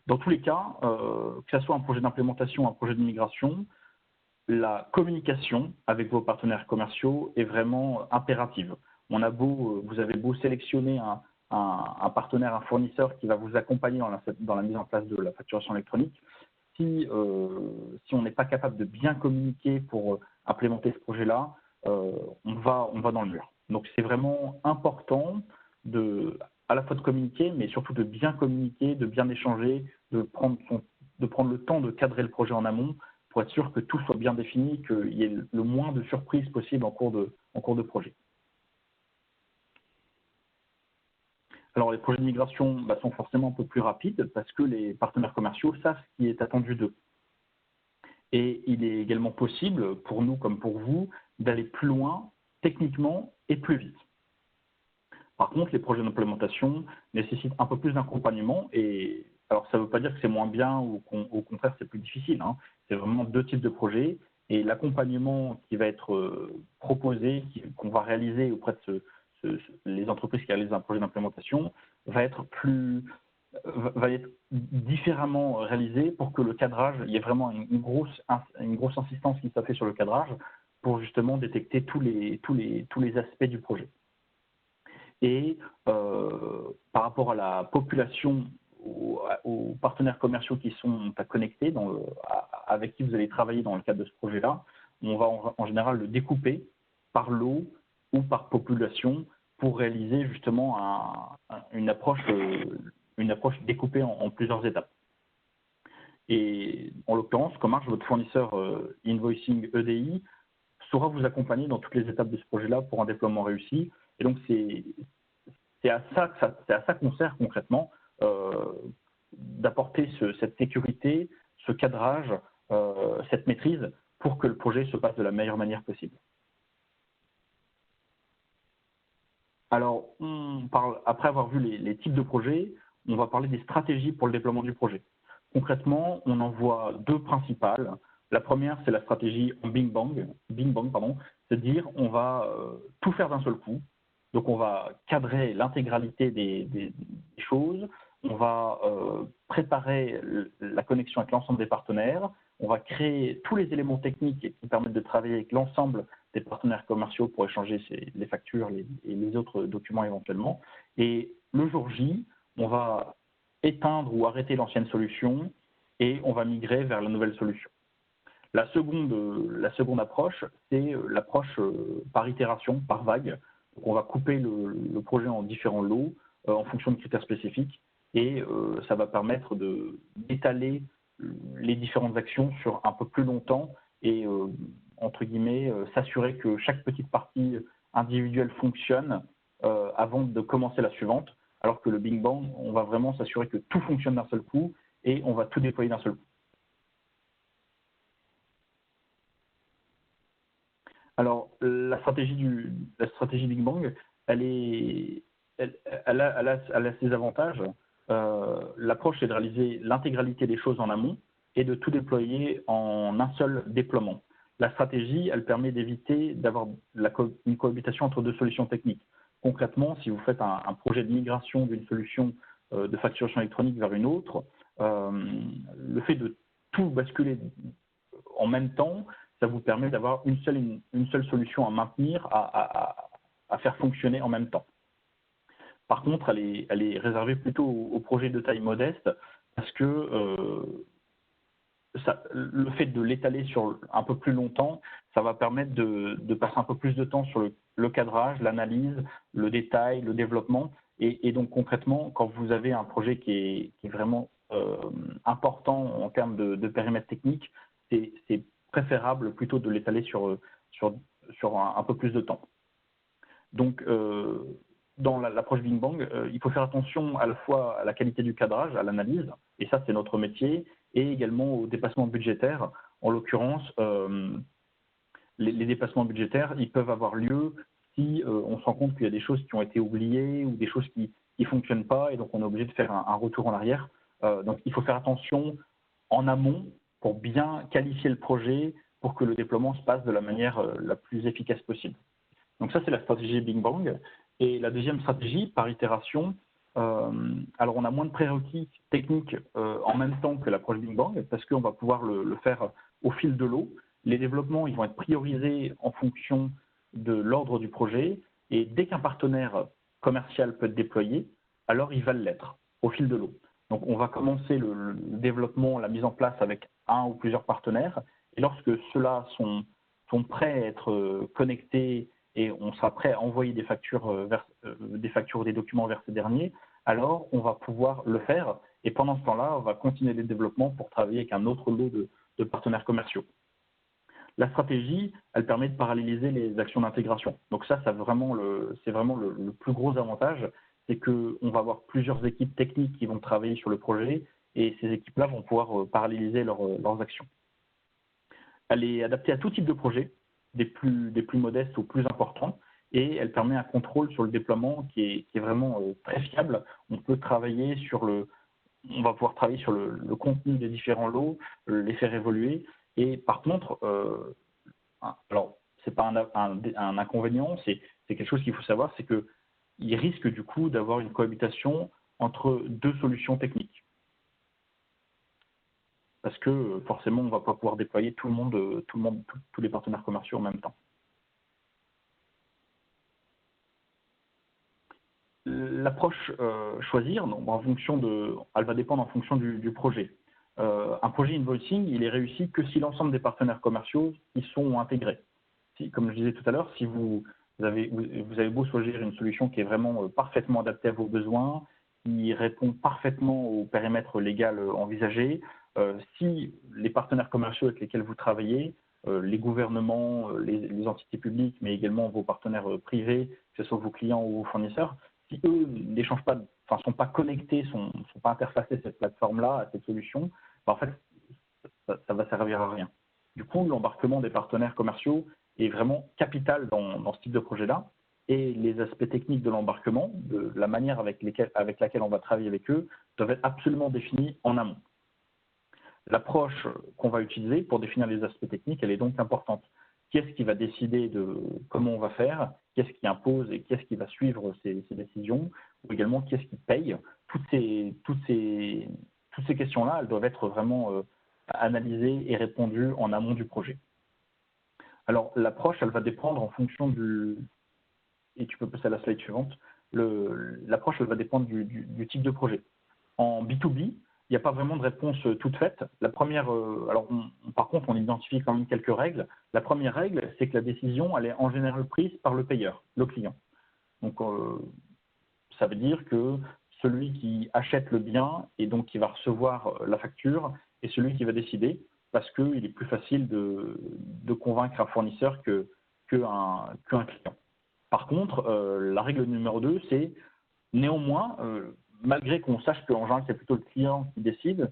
Dans tous les cas, que ce soit un projet d'implémentation, un projet de migration, la communication avec vos partenaires commerciaux est vraiment impérative. Vous avez beau sélectionner un partenaire, un fournisseur qui va vous accompagner dans la mise en place de la facturation électronique, si on n'est pas capable de bien communiquer pour implémenter ce projet-là, on va dans le mur. Donc c'est vraiment important à la fois de communiquer, mais surtout de bien communiquer, de bien échanger, de prendre le temps de cadrer le projet en amont pour être sûr que tout soit bien défini, qu'il y ait le moins de surprises possible en cours de projet. Alors les projets de migration sont forcément un peu plus rapides parce que les partenaires commerciaux savent ce qui est attendu d'eux. Et il est également possible, pour nous comme pour vous, d'aller plus loin techniquement et plus vite. Par contre, les projets d'implémentation nécessitent un peu plus d'accompagnement. Et alors, ça ne veut pas dire que c'est moins bien ou qu'au contraire, c'est plus difficile. C'est vraiment deux types de projets. Et l'accompagnement qui va être proposé, qu'on va réaliser auprès de les entreprises qui réalisent un projet d'implémentation, va être différemment réalisé pour que le cadrage, il y ait vraiment une grosse insistance qui soit faite sur le cadrage pour justement détecter tous les aspects du projet. Et par rapport à la population, aux partenaires commerciaux qui sont à connecter, avec qui vous allez travailler dans le cadre de ce projet-là, on va en général le découper par lot ou par population pour réaliser justement une approche découpée en plusieurs étapes. Et en l'occurrence, comme marche votre fournisseur Invoicing EDI, saura vous accompagner dans toutes les étapes de ce projet-là pour un déploiement réussi. Et donc, c'est à ça qu'on sert concrètement, d'apporter cette sécurité, ce cadrage, cette maîtrise pour que le projet se passe de la meilleure manière possible. Alors, après avoir vu les types de projets, on va parler des stratégies pour le déploiement du projet. Concrètement, on en voit deux principales. La première, c'est la stratégie en Bing Bang, c'est-à-dire on va tout faire d'un seul coup. Donc, on va cadrer l'intégralité des choses, on va préparer la connexion avec l'ensemble des partenaires, on va créer tous les éléments techniques qui permettent de travailler avec l'ensemble des partenaires commerciaux pour échanger les factures et les autres documents éventuellement. Et le jour J, on va éteindre ou arrêter l'ancienne solution et on va migrer vers la nouvelle solution. La seconde approche, c'est l'approche par itération, par vague. Donc on va couper le projet en différents lots en fonction de critères spécifiques et ça va permettre d'étaler les différentes actions sur un peu plus longtemps et, entre guillemets, s'assurer que chaque petite partie individuelle fonctionne avant de commencer la suivante, alors que le Bing Bang, on va vraiment s'assurer que tout fonctionne d'un seul coup et on va tout déployer d'un seul coup. Alors, la stratégie Big Bang, elle a ses avantages. L'approche, c'est de réaliser l'intégralité des choses en amont et de tout déployer en un seul déploiement. La stratégie, elle permet d'éviter d'avoir une cohabitation entre deux solutions techniques. Concrètement, si vous faites un projet de migration d'une solution de facturation électronique vers une autre, le fait de tout basculer en même temps, ça vous permet d'avoir une seule solution à maintenir, à faire fonctionner en même temps. Par contre, elle est réservée plutôt aux projets de taille modeste parce que le fait de l'étaler sur un peu plus longtemps, ça va permettre de passer un peu plus de temps sur le cadrage, l'analyse, le détail, le développement. Et donc concrètement, quand vous avez un projet qui est vraiment important en termes de périmètre technique, c'est préférable plutôt de l'étaler sur un peu plus de temps. Donc, dans l'approche Bing Bang, il faut faire attention à la fois à la qualité du cadrage, à l'analyse, et ça c'est notre métier, et également au dépassement budgétaire. En l'occurrence, les dépassements budgétaires, ils peuvent avoir lieu si on se rend compte qu'il y a des choses qui ont été oubliées ou des choses qui ne fonctionnent pas, et donc on est obligé de faire un retour en arrière. Donc il faut faire attention en amont pour bien qualifier le projet pour que le déploiement se passe de la manière la plus efficace possible. Donc ça, c'est la stratégie Bing Bang. Et la deuxième stratégie, par itération, alors on a moins de prérequis techniques en même temps que l'approche Bing Bang, parce qu'on va pouvoir le faire au fil de l'eau. Les développements, ils vont être priorisés en fonction de l'ordre du projet, et dès qu'un partenaire commercial peut être déployé, alors il va l'être au fil de l'eau. Donc on va commencer le développement, la mise en place avec un ou plusieurs partenaires, et lorsque ceux-là sont prêts à être connectés et on sera prêt à envoyer des factures ou des documents vers ces derniers, alors on va pouvoir le faire, et pendant ce temps-là, on va continuer les développements pour travailler avec un autre lot de partenaires commerciaux. La stratégie, elle permet de paralléliser les actions d'intégration. Donc ça, c'est vraiment le plus gros avantage, c'est qu'on va avoir plusieurs équipes techniques qui vont travailler sur le projet, et ces équipes-là vont pouvoir paralléliser leurs actions. Elle est adaptée à tout type de projet, des plus modestes aux plus importants, et elle permet un contrôle sur le déploiement qui est vraiment très fiable. On va pouvoir travailler sur le contenu des différents lots, les faire évoluer, et par contre, alors c'est pas un inconvénient, c'est quelque chose qu'il faut savoir, c'est qu'il risque du coup d'avoir une cohabitation entre deux solutions techniques. Parce que forcément, on ne va pas pouvoir déployer tous les partenaires commerciaux en même temps. L'approche choisir, elle va dépendre en fonction du projet. Un projet invoicing, il est réussi que si l'ensemble des partenaires commerciaux y sont intégrés. Comme je disais tout à l'heure, si vous avez beau choisir une solution qui est vraiment parfaitement adaptée à vos besoins, qui répond parfaitement au périmètre légal envisagé, si les partenaires commerciaux avec lesquels vous travaillez les gouvernements, les entités publiques, mais également vos partenaires privés, que ce soit vos clients ou vos fournisseurs, si eux n'échangent pas, enfin sont pas connectés, sont pas interfacés à cette plateforme-là, à cette solution, en fait, ça va servir à rien. Du coup, l'embarquement des partenaires commerciaux est vraiment capital dans ce type de projet-là. Et les aspects techniques de l'embarquement, de la manière avec laquelle on va travailler avec eux, doivent être absolument définis en amont. L'approche qu'on va utiliser pour définir les aspects techniques, elle est donc importante. Qui est-ce qui va décider de comment on va faire, qui est-ce qui impose et qui est-ce qui va suivre ces décisions, ou également qui est-ce qui paye. Toutes ces questions-là, elles doivent être vraiment analysées et répondues en amont du projet. Alors, l'approche, elle va dépendre en fonction du... Et tu peux passer à la slide suivante. L'approche, elle va dépendre du type de projet. En B2B, il n'y a pas vraiment de réponse toute faite. La première, par contre, on identifie quand même quelques règles. La première règle, c'est que la décision, elle est en général prise par le payeur, le client. Donc, ça veut dire que celui qui achète le bien et donc qui va recevoir la facture est celui qui va décider, parce qu'il est plus facile de convaincre un fournisseur qu'un client. Par contre, la règle numéro 2, c'est néanmoins, malgré qu'on sache qu'en général, c'est plutôt le client qui décide,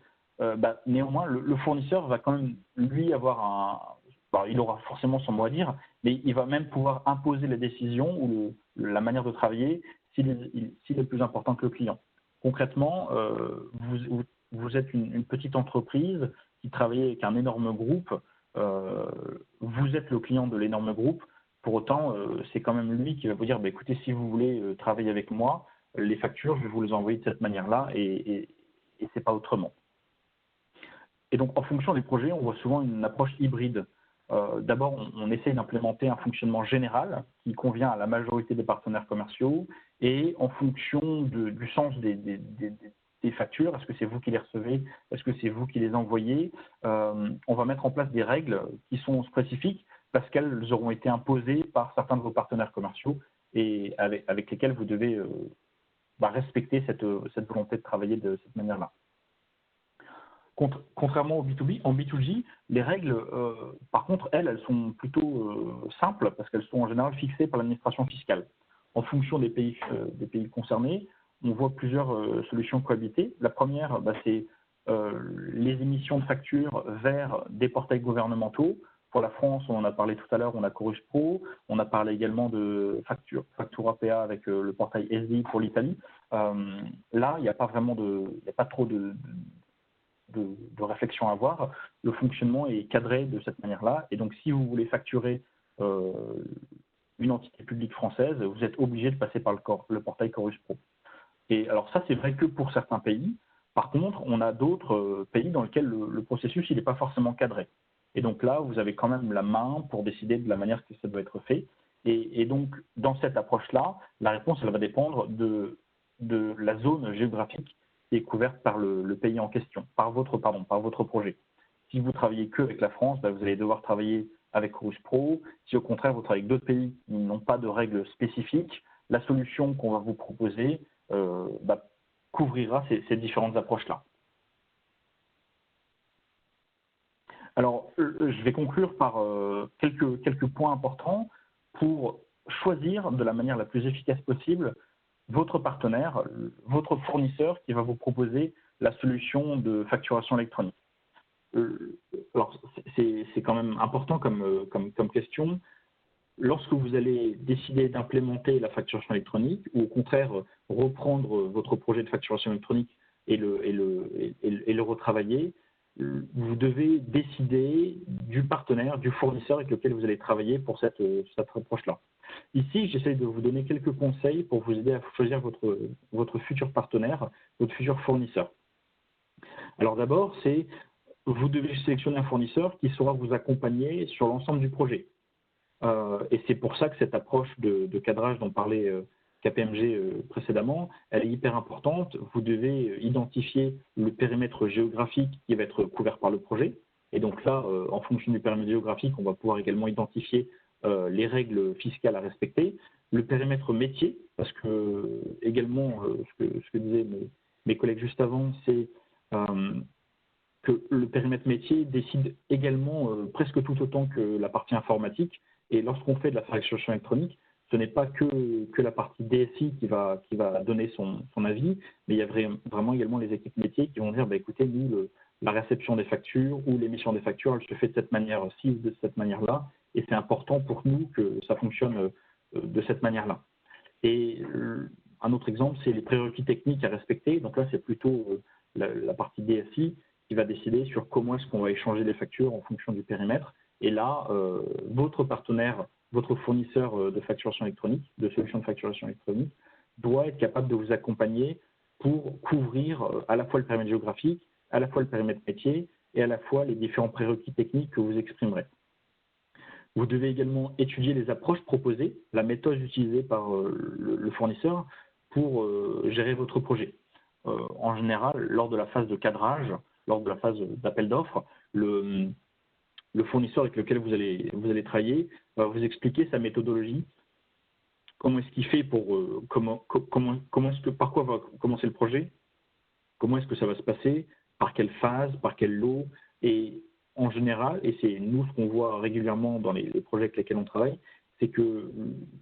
néanmoins, le fournisseur va quand même, lui, avoir il aura forcément son mot à dire, mais il va même pouvoir imposer la décision ou la manière de travailler s'il est plus important que le client. Concrètement, vous êtes une petite entreprise qui travaille avec un énorme groupe, vous êtes le client de l'énorme groupe. Pour autant, c'est quand même lui qui va vous dire, écoutez, si vous voulez travailler avec moi, les factures, je vais vous les envoyer de cette manière-là et c'est pas autrement. Et donc, en fonction des projets, on voit souvent une approche hybride. D'abord, on essaie d'implémenter un fonctionnement général qui convient à la majorité des partenaires commerciaux et en fonction du sens des factures, est-ce que c'est vous qui les recevez, est-ce que c'est vous qui les envoyez, on va mettre en place des règles qui sont spécifiques parce qu'elles auront été imposées par certains de vos partenaires commerciaux et avec lesquels vous devez respecter cette volonté de travailler de cette manière-là. Contrairement au B2B, en B2G, les règles, par contre, elles sont plutôt simples parce qu'elles sont en général fixées par l'administration fiscale. En fonction des pays concernés, on voit plusieurs solutions cohabiter. La première, c'est les émissions de factures vers des portails gouvernementaux. Pour la France, on en a parlé tout à l'heure, on a Chorus Pro, on a parlé également de Factura.pa avec le portail SDI pour l'Italie. Là, il n'y a pas vraiment trop de réflexion à avoir. Le fonctionnement est cadré de cette manière-là. Et donc, si vous voulez facturer une entité publique française, vous êtes obligé de passer par le portail Chorus Pro. Et alors ça, c'est vrai que pour certains pays. Par contre, on a d'autres pays dans lesquels le processus n'est pas forcément cadré. Et donc là, vous avez quand même la main pour décider de la manière que ça doit être fait. Et donc, dans cette approche-là, la réponse, elle va dépendre de la zone géographique qui est couverte par le pays en question, par votre projet. Si vous travaillez que avec la France, vous allez devoir travailler avec Chorus Pro. Si au contraire, vous travaillez avec d'autres pays qui n'ont pas de règles spécifiques, la solution qu'on va vous proposer couvrira ces différentes approches-là. Alors, je vais conclure par quelques points importants pour choisir de la manière la plus efficace possible votre partenaire, votre fournisseur qui va vous proposer la solution de facturation électronique. Alors, c'est quand même important comme question. Lorsque vous allez décider d'implémenter la facturation électronique ou au contraire reprendre votre projet de facturation électronique et le retravailler, vous devez décider du partenaire, du fournisseur avec lequel vous allez travailler pour cette approche-là. Ici, j'essaie de vous donner quelques conseils pour vous aider à choisir votre futur partenaire, votre futur fournisseur. Alors d'abord, vous devez sélectionner un fournisseur qui saura vous accompagner sur l'ensemble du projet. Et c'est pour ça que cette approche de cadrage dont parlait KPMG précédemment, elle est hyper importante. Vous devez identifier le périmètre géographique qui va être couvert par le projet. Et donc là, en fonction du périmètre géographique, on va pouvoir également identifier les règles fiscales à respecter, le périmètre métier, parce que également, ce que disaient mes collègues juste avant, c'est que le périmètre métier décide également presque tout autant que la partie informatique. Et lorsqu'on fait de la facturation électronique, ce n'est pas que la partie DSI qui va donner son avis, mais il y a vraiment également les équipes métiers qui vont dire écoutez, nous, la réception des factures ou l'émission des factures, elle se fait de cette manière-ci ou de cette manière-là, et c'est important pour nous que ça fonctionne de cette manière-là. Et un autre exemple, c'est les prérequis techniques à respecter. Donc là, c'est plutôt la partie DSI qui va décider sur comment est-ce qu'on va échanger les factures en fonction du périmètre. Et là, votre partenaire, votre fournisseur de facturation électronique, de solutions de facturation électronique, doit être capable de vous accompagner pour couvrir à la fois le périmètre géographique, à la fois le périmètre métier et à la fois les différents prérequis techniques que vous exprimerez. Vous devez également étudier les approches proposées, la méthode utilisée par le fournisseur pour gérer votre projet. En général, lors de la phase de cadrage, lors de la phase d'appel d'offres, le fournisseur avec lequel vous allez travailler va vous expliquer sa méthodologie, comment est-ce qu'il fait pour par quoi va commencer le projet, comment est-ce que ça va se passer, par quelle phase, par quel lot, et en général, et c'est nous ce qu'on voit régulièrement dans les projets avec lesquels on travaille, c'est que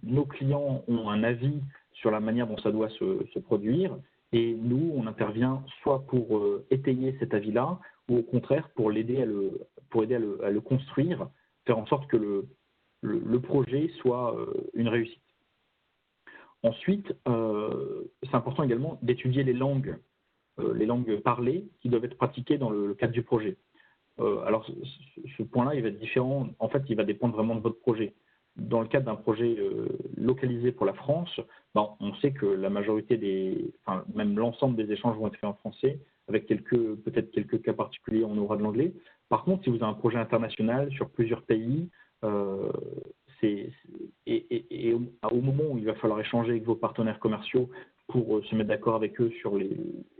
nos clients ont un avis sur la manière dont ça doit se produire, et nous, on intervient soit pour étayer cet avis-là, ou au contraire pour l'aider à le construire, faire en sorte que le projet soit une réussite. Ensuite, c'est important également d'étudier les langues parlées qui doivent être pratiquées dans le cadre du projet. Alors, ce point-là, il va être différent. En fait, il va dépendre vraiment de votre projet. Dans le cadre d'un projet localisé pour la France, on sait que la majorité même l'ensemble des échanges vont être faits en français, avec peut-être quelques cas particuliers, on aura de l'anglais. Par contre, si vous avez un projet international sur plusieurs pays, au moment où il va falloir échanger avec vos partenaires commerciaux pour se mettre d'accord avec eux sur les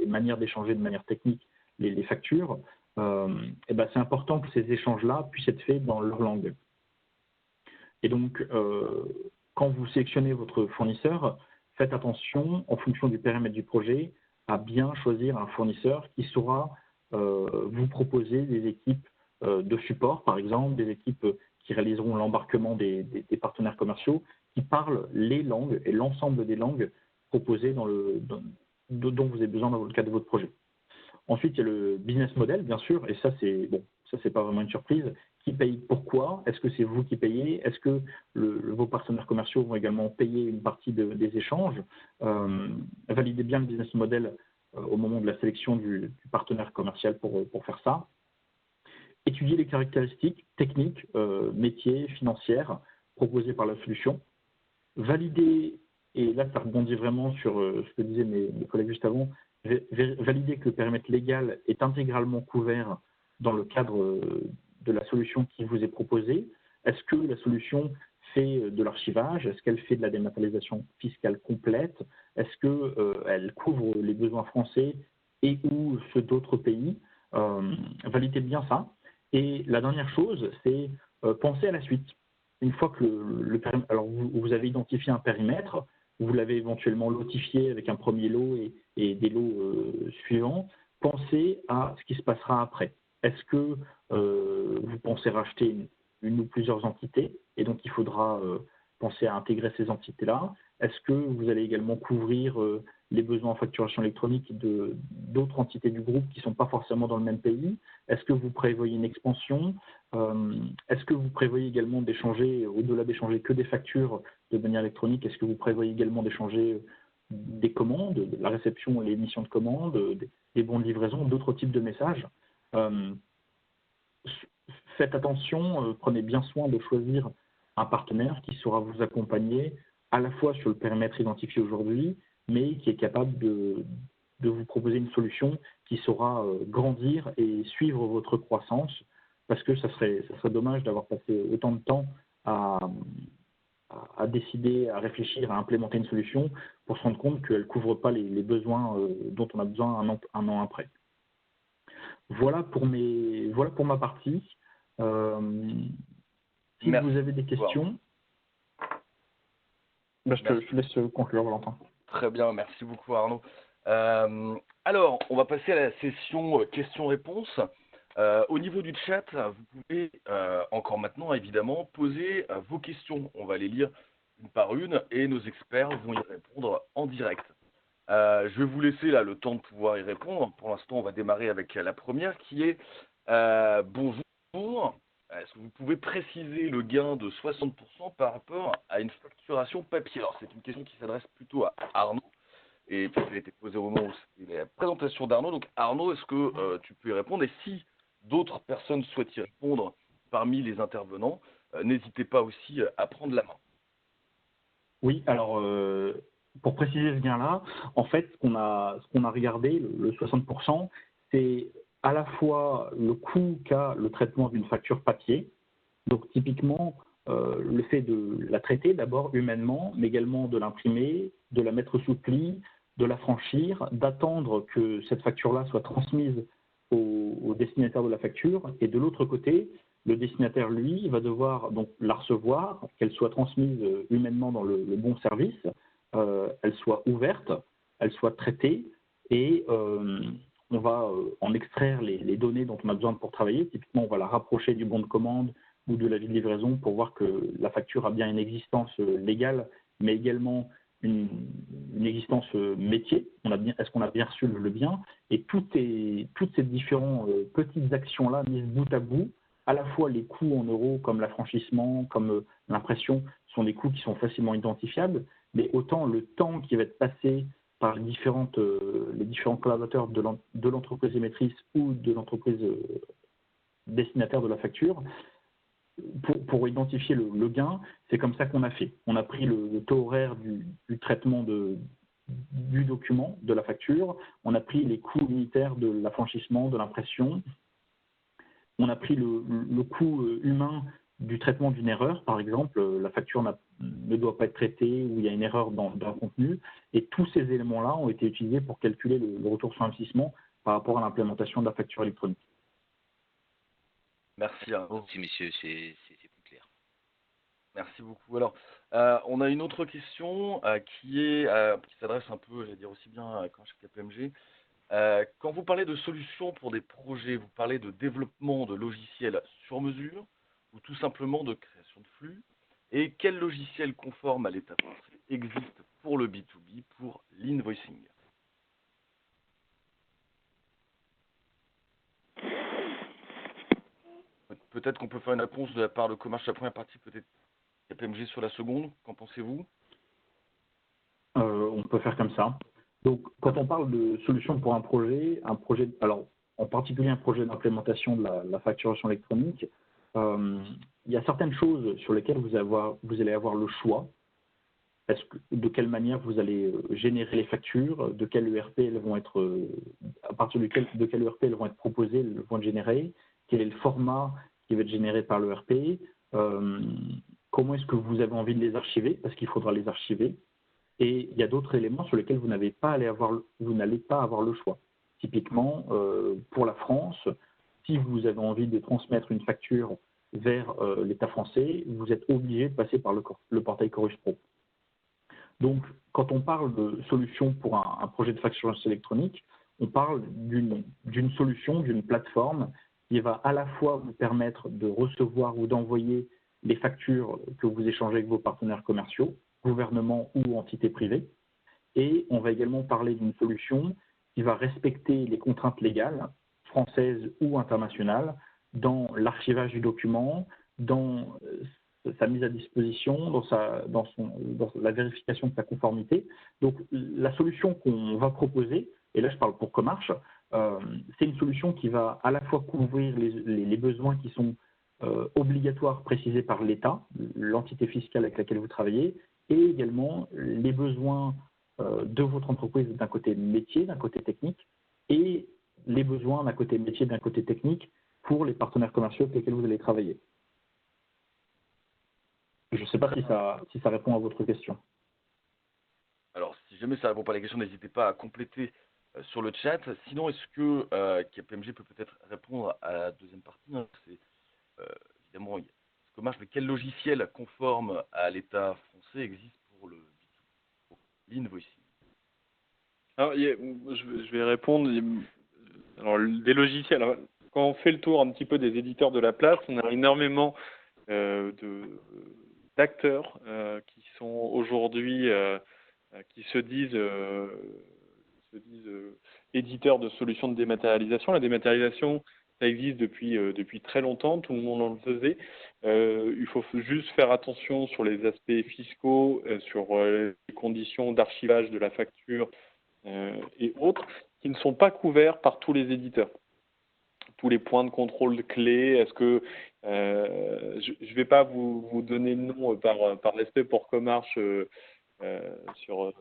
manières d'échanger de manière technique les factures, c'est important que ces échanges-là puissent être faits dans leur langue. Et donc, quand vous sélectionnez votre fournisseur, faites attention, en fonction du périmètre du projet, à bien choisir un fournisseur qui saura vous proposer des équipes de support, par exemple, des équipes qui réaliseront l'embarquement des partenaires commerciaux, qui parlent les langues et l'ensemble des langues proposées dont vous avez besoin dans le cadre de votre projet. Ensuite, il y a le business model, bien sûr, et ça, c'est pas vraiment une surprise. Qui paye pourquoi? Est-ce que c'est vous qui payez? Est-ce que vos partenaires commerciaux vont également payer une partie des échanges? Validez bien le business model au moment de la sélection du partenaire commercial pour faire ça. Étudiez les caractéristiques techniques, métiers, financières proposées par la solution. Validez, et là ça rebondit vraiment sur ce que disaient mes collègues juste avant, valider que le périmètre légal est intégralement couvert dans le cadre de la solution qui vous est proposée. Est-ce que la solution fait de l'archivage? Est-ce qu'elle fait de la dématérialisation fiscale complète? Est-ce qu'elle couvre les besoins français et ou ceux d'autres pays? Validez bien ça. Et la dernière chose, c'est penser à la suite. Une fois que alors vous avez identifié un périmètre, vous l'avez éventuellement lotifié avec un premier lot et des lots suivants, pensez à ce qui se passera après. Est-ce que vous pensez racheter une ou plusieurs entités et donc il faudra penser à intégrer ces entités-là? Est-ce que vous allez également couvrir les besoins en facturation électronique d'autres entités du groupe qui ne sont pas forcément dans le même pays? Est-ce que vous prévoyez une expansion? Est-ce que vous prévoyez également d'échanger, au-delà d'échanger que des factures de manière électronique, est-ce que vous prévoyez également d'échanger des commandes, de la réception et l'émission de commandes, des bons de livraison, d'autres types de messages? Faites attention, prenez bien soin de choisir un partenaire qui saura vous accompagner à la fois sur le périmètre identifié aujourd'hui, mais qui est capable de vous proposer une solution qui saura grandir et suivre votre croissance, parce que ça serait dommage d'avoir passé autant de temps à décider, à réfléchir, à implémenter une solution pour se rendre compte qu'elle ne couvre pas les besoins dont on a besoin un an après. Voilà pour ma partie. Si
Merci.
vous avez des questions, je te laisse conclure, Valentin.
Très bien, merci beaucoup Arnaud. Alors, on va passer à la session questions-réponses. Au niveau du chat, vous pouvez encore maintenant, évidemment, poser vos questions. On va les lire une par une et nos experts vont y répondre en direct. Je vais vous laisser là le temps de pouvoir y répondre. Pour l'instant, on va démarrer avec la première qui est bonjour. Est-ce que vous pouvez préciser le gain de 60% par rapport à une facturation papier? Alors, c'est une question qui s'adresse plutôt à Arnaud. Et puis, elle a été posée au moment où c'était la présentation d'Arnaud. Donc, Arnaud, est-ce que tu peux y répondre? Et si d'autres personnes souhaitent y répondre parmi les intervenants, n'hésitez pas aussi à prendre la main.
Oui, alors pour préciser ce gain-là, en fait, ce qu'on a regardé, le 60%, c'est à la fois le coût qu'a le traitement d'une facture papier, donc typiquement le fait de la traiter d'abord humainement, mais également de l'imprimer, de la mettre sous pli, de la franchir, d'attendre que cette facture-là soit transmise au destinataire de la facture, et de l'autre côté, le destinataire, lui, va devoir donc la recevoir, qu'elle soit transmise humainement dans le bon service, elle soit ouverte, elle soit traitée, et on va en extraire les données dont on a besoin pour travailler. Typiquement, on va la rapprocher du bon de commande ou de l'avis de livraison pour voir que la facture a bien une existence légale, mais également une existence métier. Est-ce qu'on a bien reçu le bien? Et toutes ces différentes petites actions-là mises bout à bout, à la fois les coûts en euros comme l'affranchissement, comme l'impression, sont des coûts qui sont facilement identifiables, mais autant le temps qui va être passé par les différents collaborateurs de l'entreprise émettrice ou de l'entreprise destinataire de la facture, pour identifier le gain, c'est comme ça qu'on a fait. On a pris le taux horaire du traitement du document, de la facture, on a pris les coûts unitaires de l'affranchissement, de l'impression, on a pris le coût humain du traitement d'une erreur, par exemple, la facture ne doit pas être traitée ou il y a une erreur dans le contenu, et tous ces éléments-là ont été utilisés pour calculer le retour sur investissement par rapport à l'implémentation de la facture électronique.
Merci Arnaud.
Merci messieurs, c'est plus clair.
Merci beaucoup. Alors, on a une autre question qui s'adresse un peu, j'allais dire aussi bien quand chez KPMG. Quand vous parlez de solutions pour des projets, vous parlez de développement de logiciels sur mesure ou tout simplement de création de flux? Et quel logiciel conforme à l'État français existe pour le B2B, pour l'invoicing? Peut-être qu'on peut faire une réponse de la part de Comarch sur la première partie, peut-être KPMG sur la seconde. Qu'en pensez-vous?
On peut faire comme ça. Donc, quand on parle de solution pour un projet, alors en particulier un projet d'implémentation de la facturation électronique, il y a certaines choses sur lesquelles vous allez avoir le choix. De quelle manière vous allez générer les factures, de quel ERP elles vont être, à partir de quel ERP elles vont être proposées, elles vont être générées, quel est le format qui va être généré par l'ERP, comment est-ce que vous avez envie de les archiver, parce qu'il faudra les archiver. Et il y a d'autres éléments sur lesquels vous n'allez pas avoir le choix. Typiquement, pour la France, si vous avez envie de transmettre une facture vers l'État français, vous êtes obligé de passer par le portail Chorus Pro. Donc, quand on parle de solution pour un projet de facturation électronique, on parle d'une solution, d'une plateforme qui va à la fois vous permettre de recevoir ou d'envoyer les factures que vous échangez avec vos partenaires commerciaux, gouvernement ou entités privées. Et on va également parler d'une solution qui va respecter les contraintes légales, françaises ou internationales, dans l'archivage du document, dans sa mise à disposition, dans la vérification de sa conformité. Donc la solution qu'on va proposer, et là je parle pour Comarch, c'est une solution qui va à la fois couvrir les besoins qui sont obligatoires précisés par l'État, l'entité fiscale avec laquelle vous travaillez, et également les besoins de votre entreprise d'un côté métier, d'un côté technique, et les besoins d'un côté métier, d'un côté technique pour les partenaires commerciaux avec lesquels vous allez travailler. Je ne sais pas si ça répond à votre question.
Alors, si jamais ça ne répond pas à la question, n'hésitez pas à compléter sur le chat. Sinon, est-ce que KPMG peut peut-être répondre à la deuxième partie, hein? C'est évidemment, Comarch, mais quel logiciel conforme à l'État français existe pour l'invoicing?
Alors, je vais répondre. Alors, des logiciels. Alors, quand on fait le tour un petit peu des éditeurs de la place, on a énormément d'acteurs qui sont aujourd'hui, qui se disent éditeurs de solutions de dématérialisation. La dématérialisation, ça existe depuis très longtemps, tout le monde en le faisait. Il faut juste faire attention sur les aspects fiscaux, sur les conditions d'archivage de la facture et autres, qui ne sont pas couverts par tous les éditeurs. Tous les points de contrôle clés, est-ce que je ne vais pas vous donner le nom par respect pour Comarch sur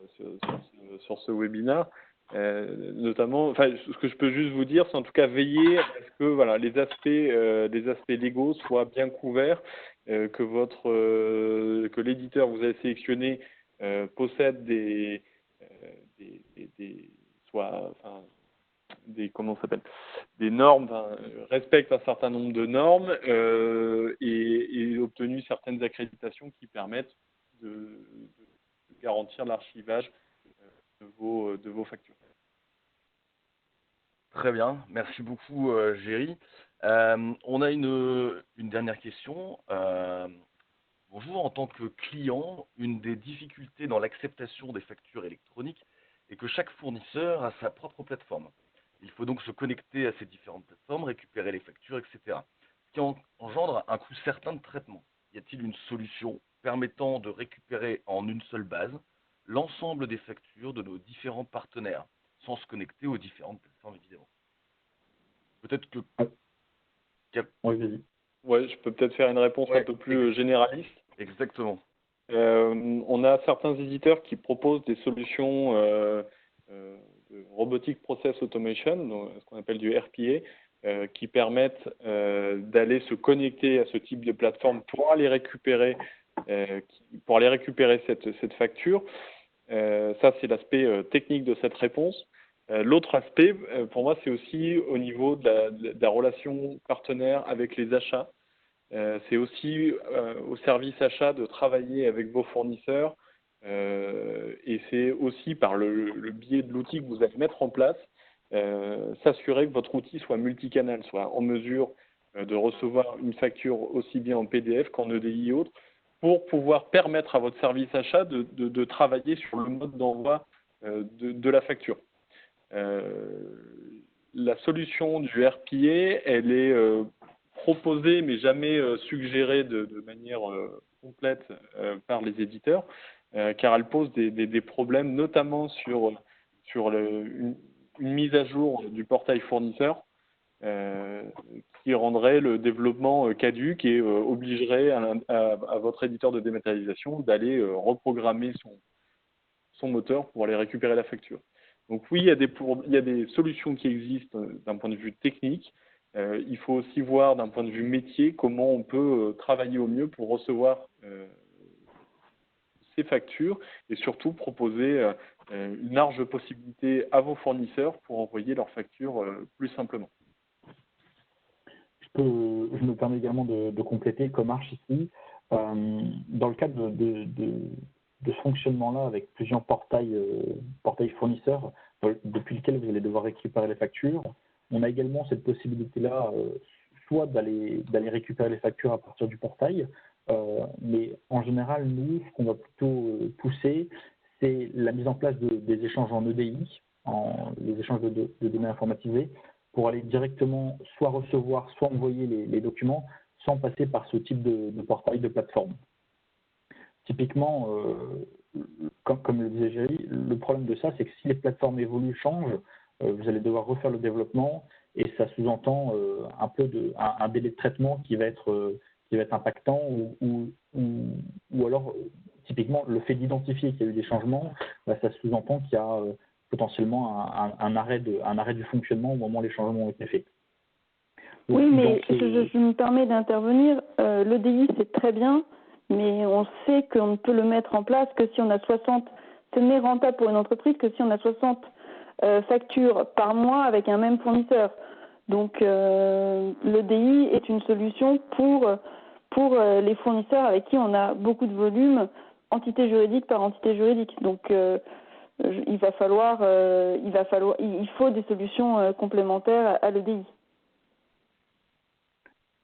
ce webinaire, notamment, enfin, ce que je peux juste vous dire, c'est en tout cas veiller à ce que voilà, les aspects légaux soient bien couverts, que l'éditeur que vous avez sélectionné possède des normes, respecte un certain nombre de normes et obtenu certaines accréditations qui permettent de garantir l'archivage de vos factures.
Très bien, merci beaucoup Géry. On a une dernière question. Bonjour, en tant que client, une des difficultés dans l'acceptation des factures électroniques est que chaque fournisseur a sa propre plateforme. Il faut donc se connecter à ces différentes plateformes, récupérer les factures, etc. Ce qui engendre un coût certain de traitement. Y a-t-il une solution permettant de récupérer en une seule base l'ensemble des factures de nos différents partenaires, sans se connecter aux différentes plateformes, évidemment? Peut-être que...
Oui, vas-y.
Ouais, je peux peut-être faire une réponse un peu plus généraliste.
Exactement.
On a certains éditeurs qui proposent des solutions de Robotic Process Automation, donc ce qu'on appelle du RPA, qui permettent d'aller se connecter à ce type de plateforme pour aller récupérer cette facture. Ça, c'est l'aspect technique de cette réponse. L'autre aspect, pour moi, c'est aussi au niveau de la relation partenaire avec les achats. C'est aussi au service achat de travailler avec vos fournisseurs et c'est aussi par le biais de l'outil que vous allez mettre en place, s'assurer que votre outil soit multicanal, soit en mesure de recevoir une facture aussi bien en PDF qu'en EDI et autres, pour pouvoir permettre à votre service achat de travailler sur le mode d'envoi de la facture. La solution du RPA, elle est proposée mais jamais suggérée de manière complète par les éditeurs, car elle pose des problèmes, notamment sur une mise à jour du portail fournisseur, qui rendrait le développement caduc et obligerait à votre éditeur de dématérialisation d'aller reprogrammer son moteur pour aller récupérer la facture. Donc oui, il y a des solutions qui existent d'un point de vue technique. Il faut aussi voir d'un point de vue métier comment on peut travailler au mieux pour recevoir ces factures et surtout proposer une large possibilité à vos fournisseurs pour envoyer leurs factures plus simplement.
Je me permets également de compléter Comarch ici. Dans le cadre de ce fonctionnement-là, avec plusieurs portails fournisseurs depuis lesquels vous allez devoir récupérer les factures, on a également cette possibilité-là, soit d'aller récupérer les factures à partir du portail, mais en général, nous, ce qu'on va plutôt pousser, c'est la mise en place des échanges en EDI, les échanges de données informatisées, pour aller directement soit recevoir, soit envoyer les documents, sans passer par ce type de portail de plateforme. Typiquement, comme le disait Géry, le problème de ça, c'est que si les plateformes évoluent, changent, vous allez devoir refaire le développement et ça sous-entend un délai de traitement qui va être impactant ou alors, typiquement, le fait d'identifier qu'il y a eu des changements, ça sous-entend qu'il y a potentiellement un arrêt du fonctionnement au moment où les changements ont été faits. Donc,
oui, mais je me permets d'intervenir. L'EDI, c'est très bien, mais on sait qu'on ne peut le mettre en place que si on a 60, c'est n'est rentable pour une entreprise que si on a 60 factures par mois avec un même fournisseur. Donc l'EDI est une solution pour les fournisseurs avec qui on a beaucoup de volume, entité juridique par entité juridique. Donc il faut des solutions complémentaires à l'EDI.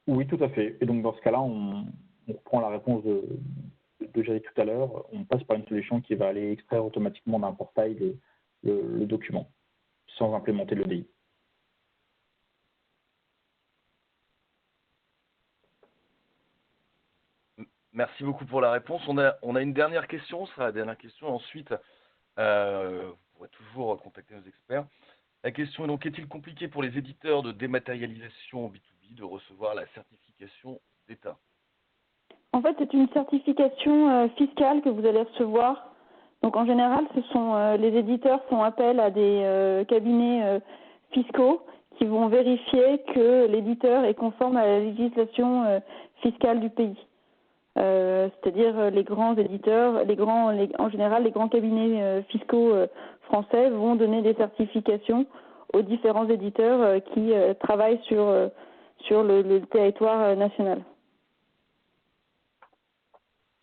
Oui, tout à fait. Et donc, dans ce cas-là, on reprend la réponse de Jerry tout à l'heure. On passe par une solution qui va aller extraire automatiquement d'un portail le document, sans implémenter l'EDI.
Merci beaucoup pour la réponse. On a une dernière question, ce sera la dernière question. Ensuite, vous pourrez toujours contacter nos experts. La question est donc, est-il compliqué pour les éditeurs de dématérialisation B2B de recevoir la certification d'État?
En fait, c'est une certification fiscale que vous allez recevoir. Donc, en général, les éditeurs font appel à des cabinets fiscaux qui vont vérifier que l'éditeur est conforme à la législation fiscale du pays. C'est-à-dire les grands éditeurs, en général, les grands cabinets fiscaux français vont donner des certifications aux différents éditeurs qui travaillent sur le territoire national.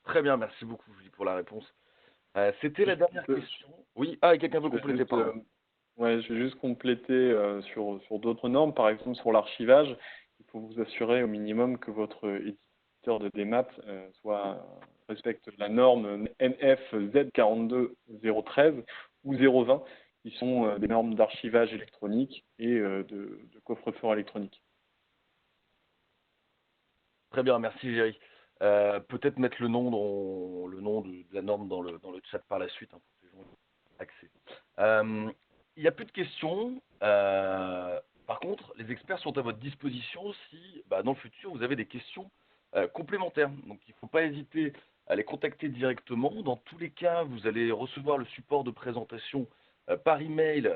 Très bien, merci beaucoup Julie pour la réponse. C'était la dernière
peux-
question. Oui, quelqu'un veut
Je vais
compléter,
juste,
pardon.
ouais, je vais juste compléter sur d'autres normes. Par exemple, sur l'archivage, il faut vous assurer au minimum que votre éditeur de démat respecte la norme NF Z42013 ou 020, qui sont des normes d'archivage électronique et de coffre-fort électronique.
Très bien, merci Géry. Peut-être mettre le nom de la norme dans le chat par la suite, hein, pour que les gens aient accès. Il n'y a plus de questions. Par contre, les experts sont à votre disposition si, dans le futur, vous avez des questions complémentaires. Donc, il ne faut pas hésiter à les contacter directement. Dans tous les cas, vous allez recevoir le support de présentation par email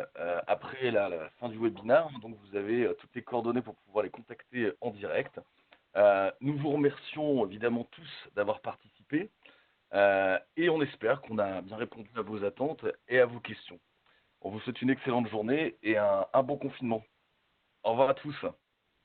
après la fin du webinaire. Donc, vous avez toutes les coordonnées pour pouvoir les contacter en direct. Nous vous remercions évidemment tous d'avoir participé et on espère qu'on a bien répondu à vos attentes et à vos questions. On vous souhaite une excellente journée et un bon confinement. Au revoir à tous.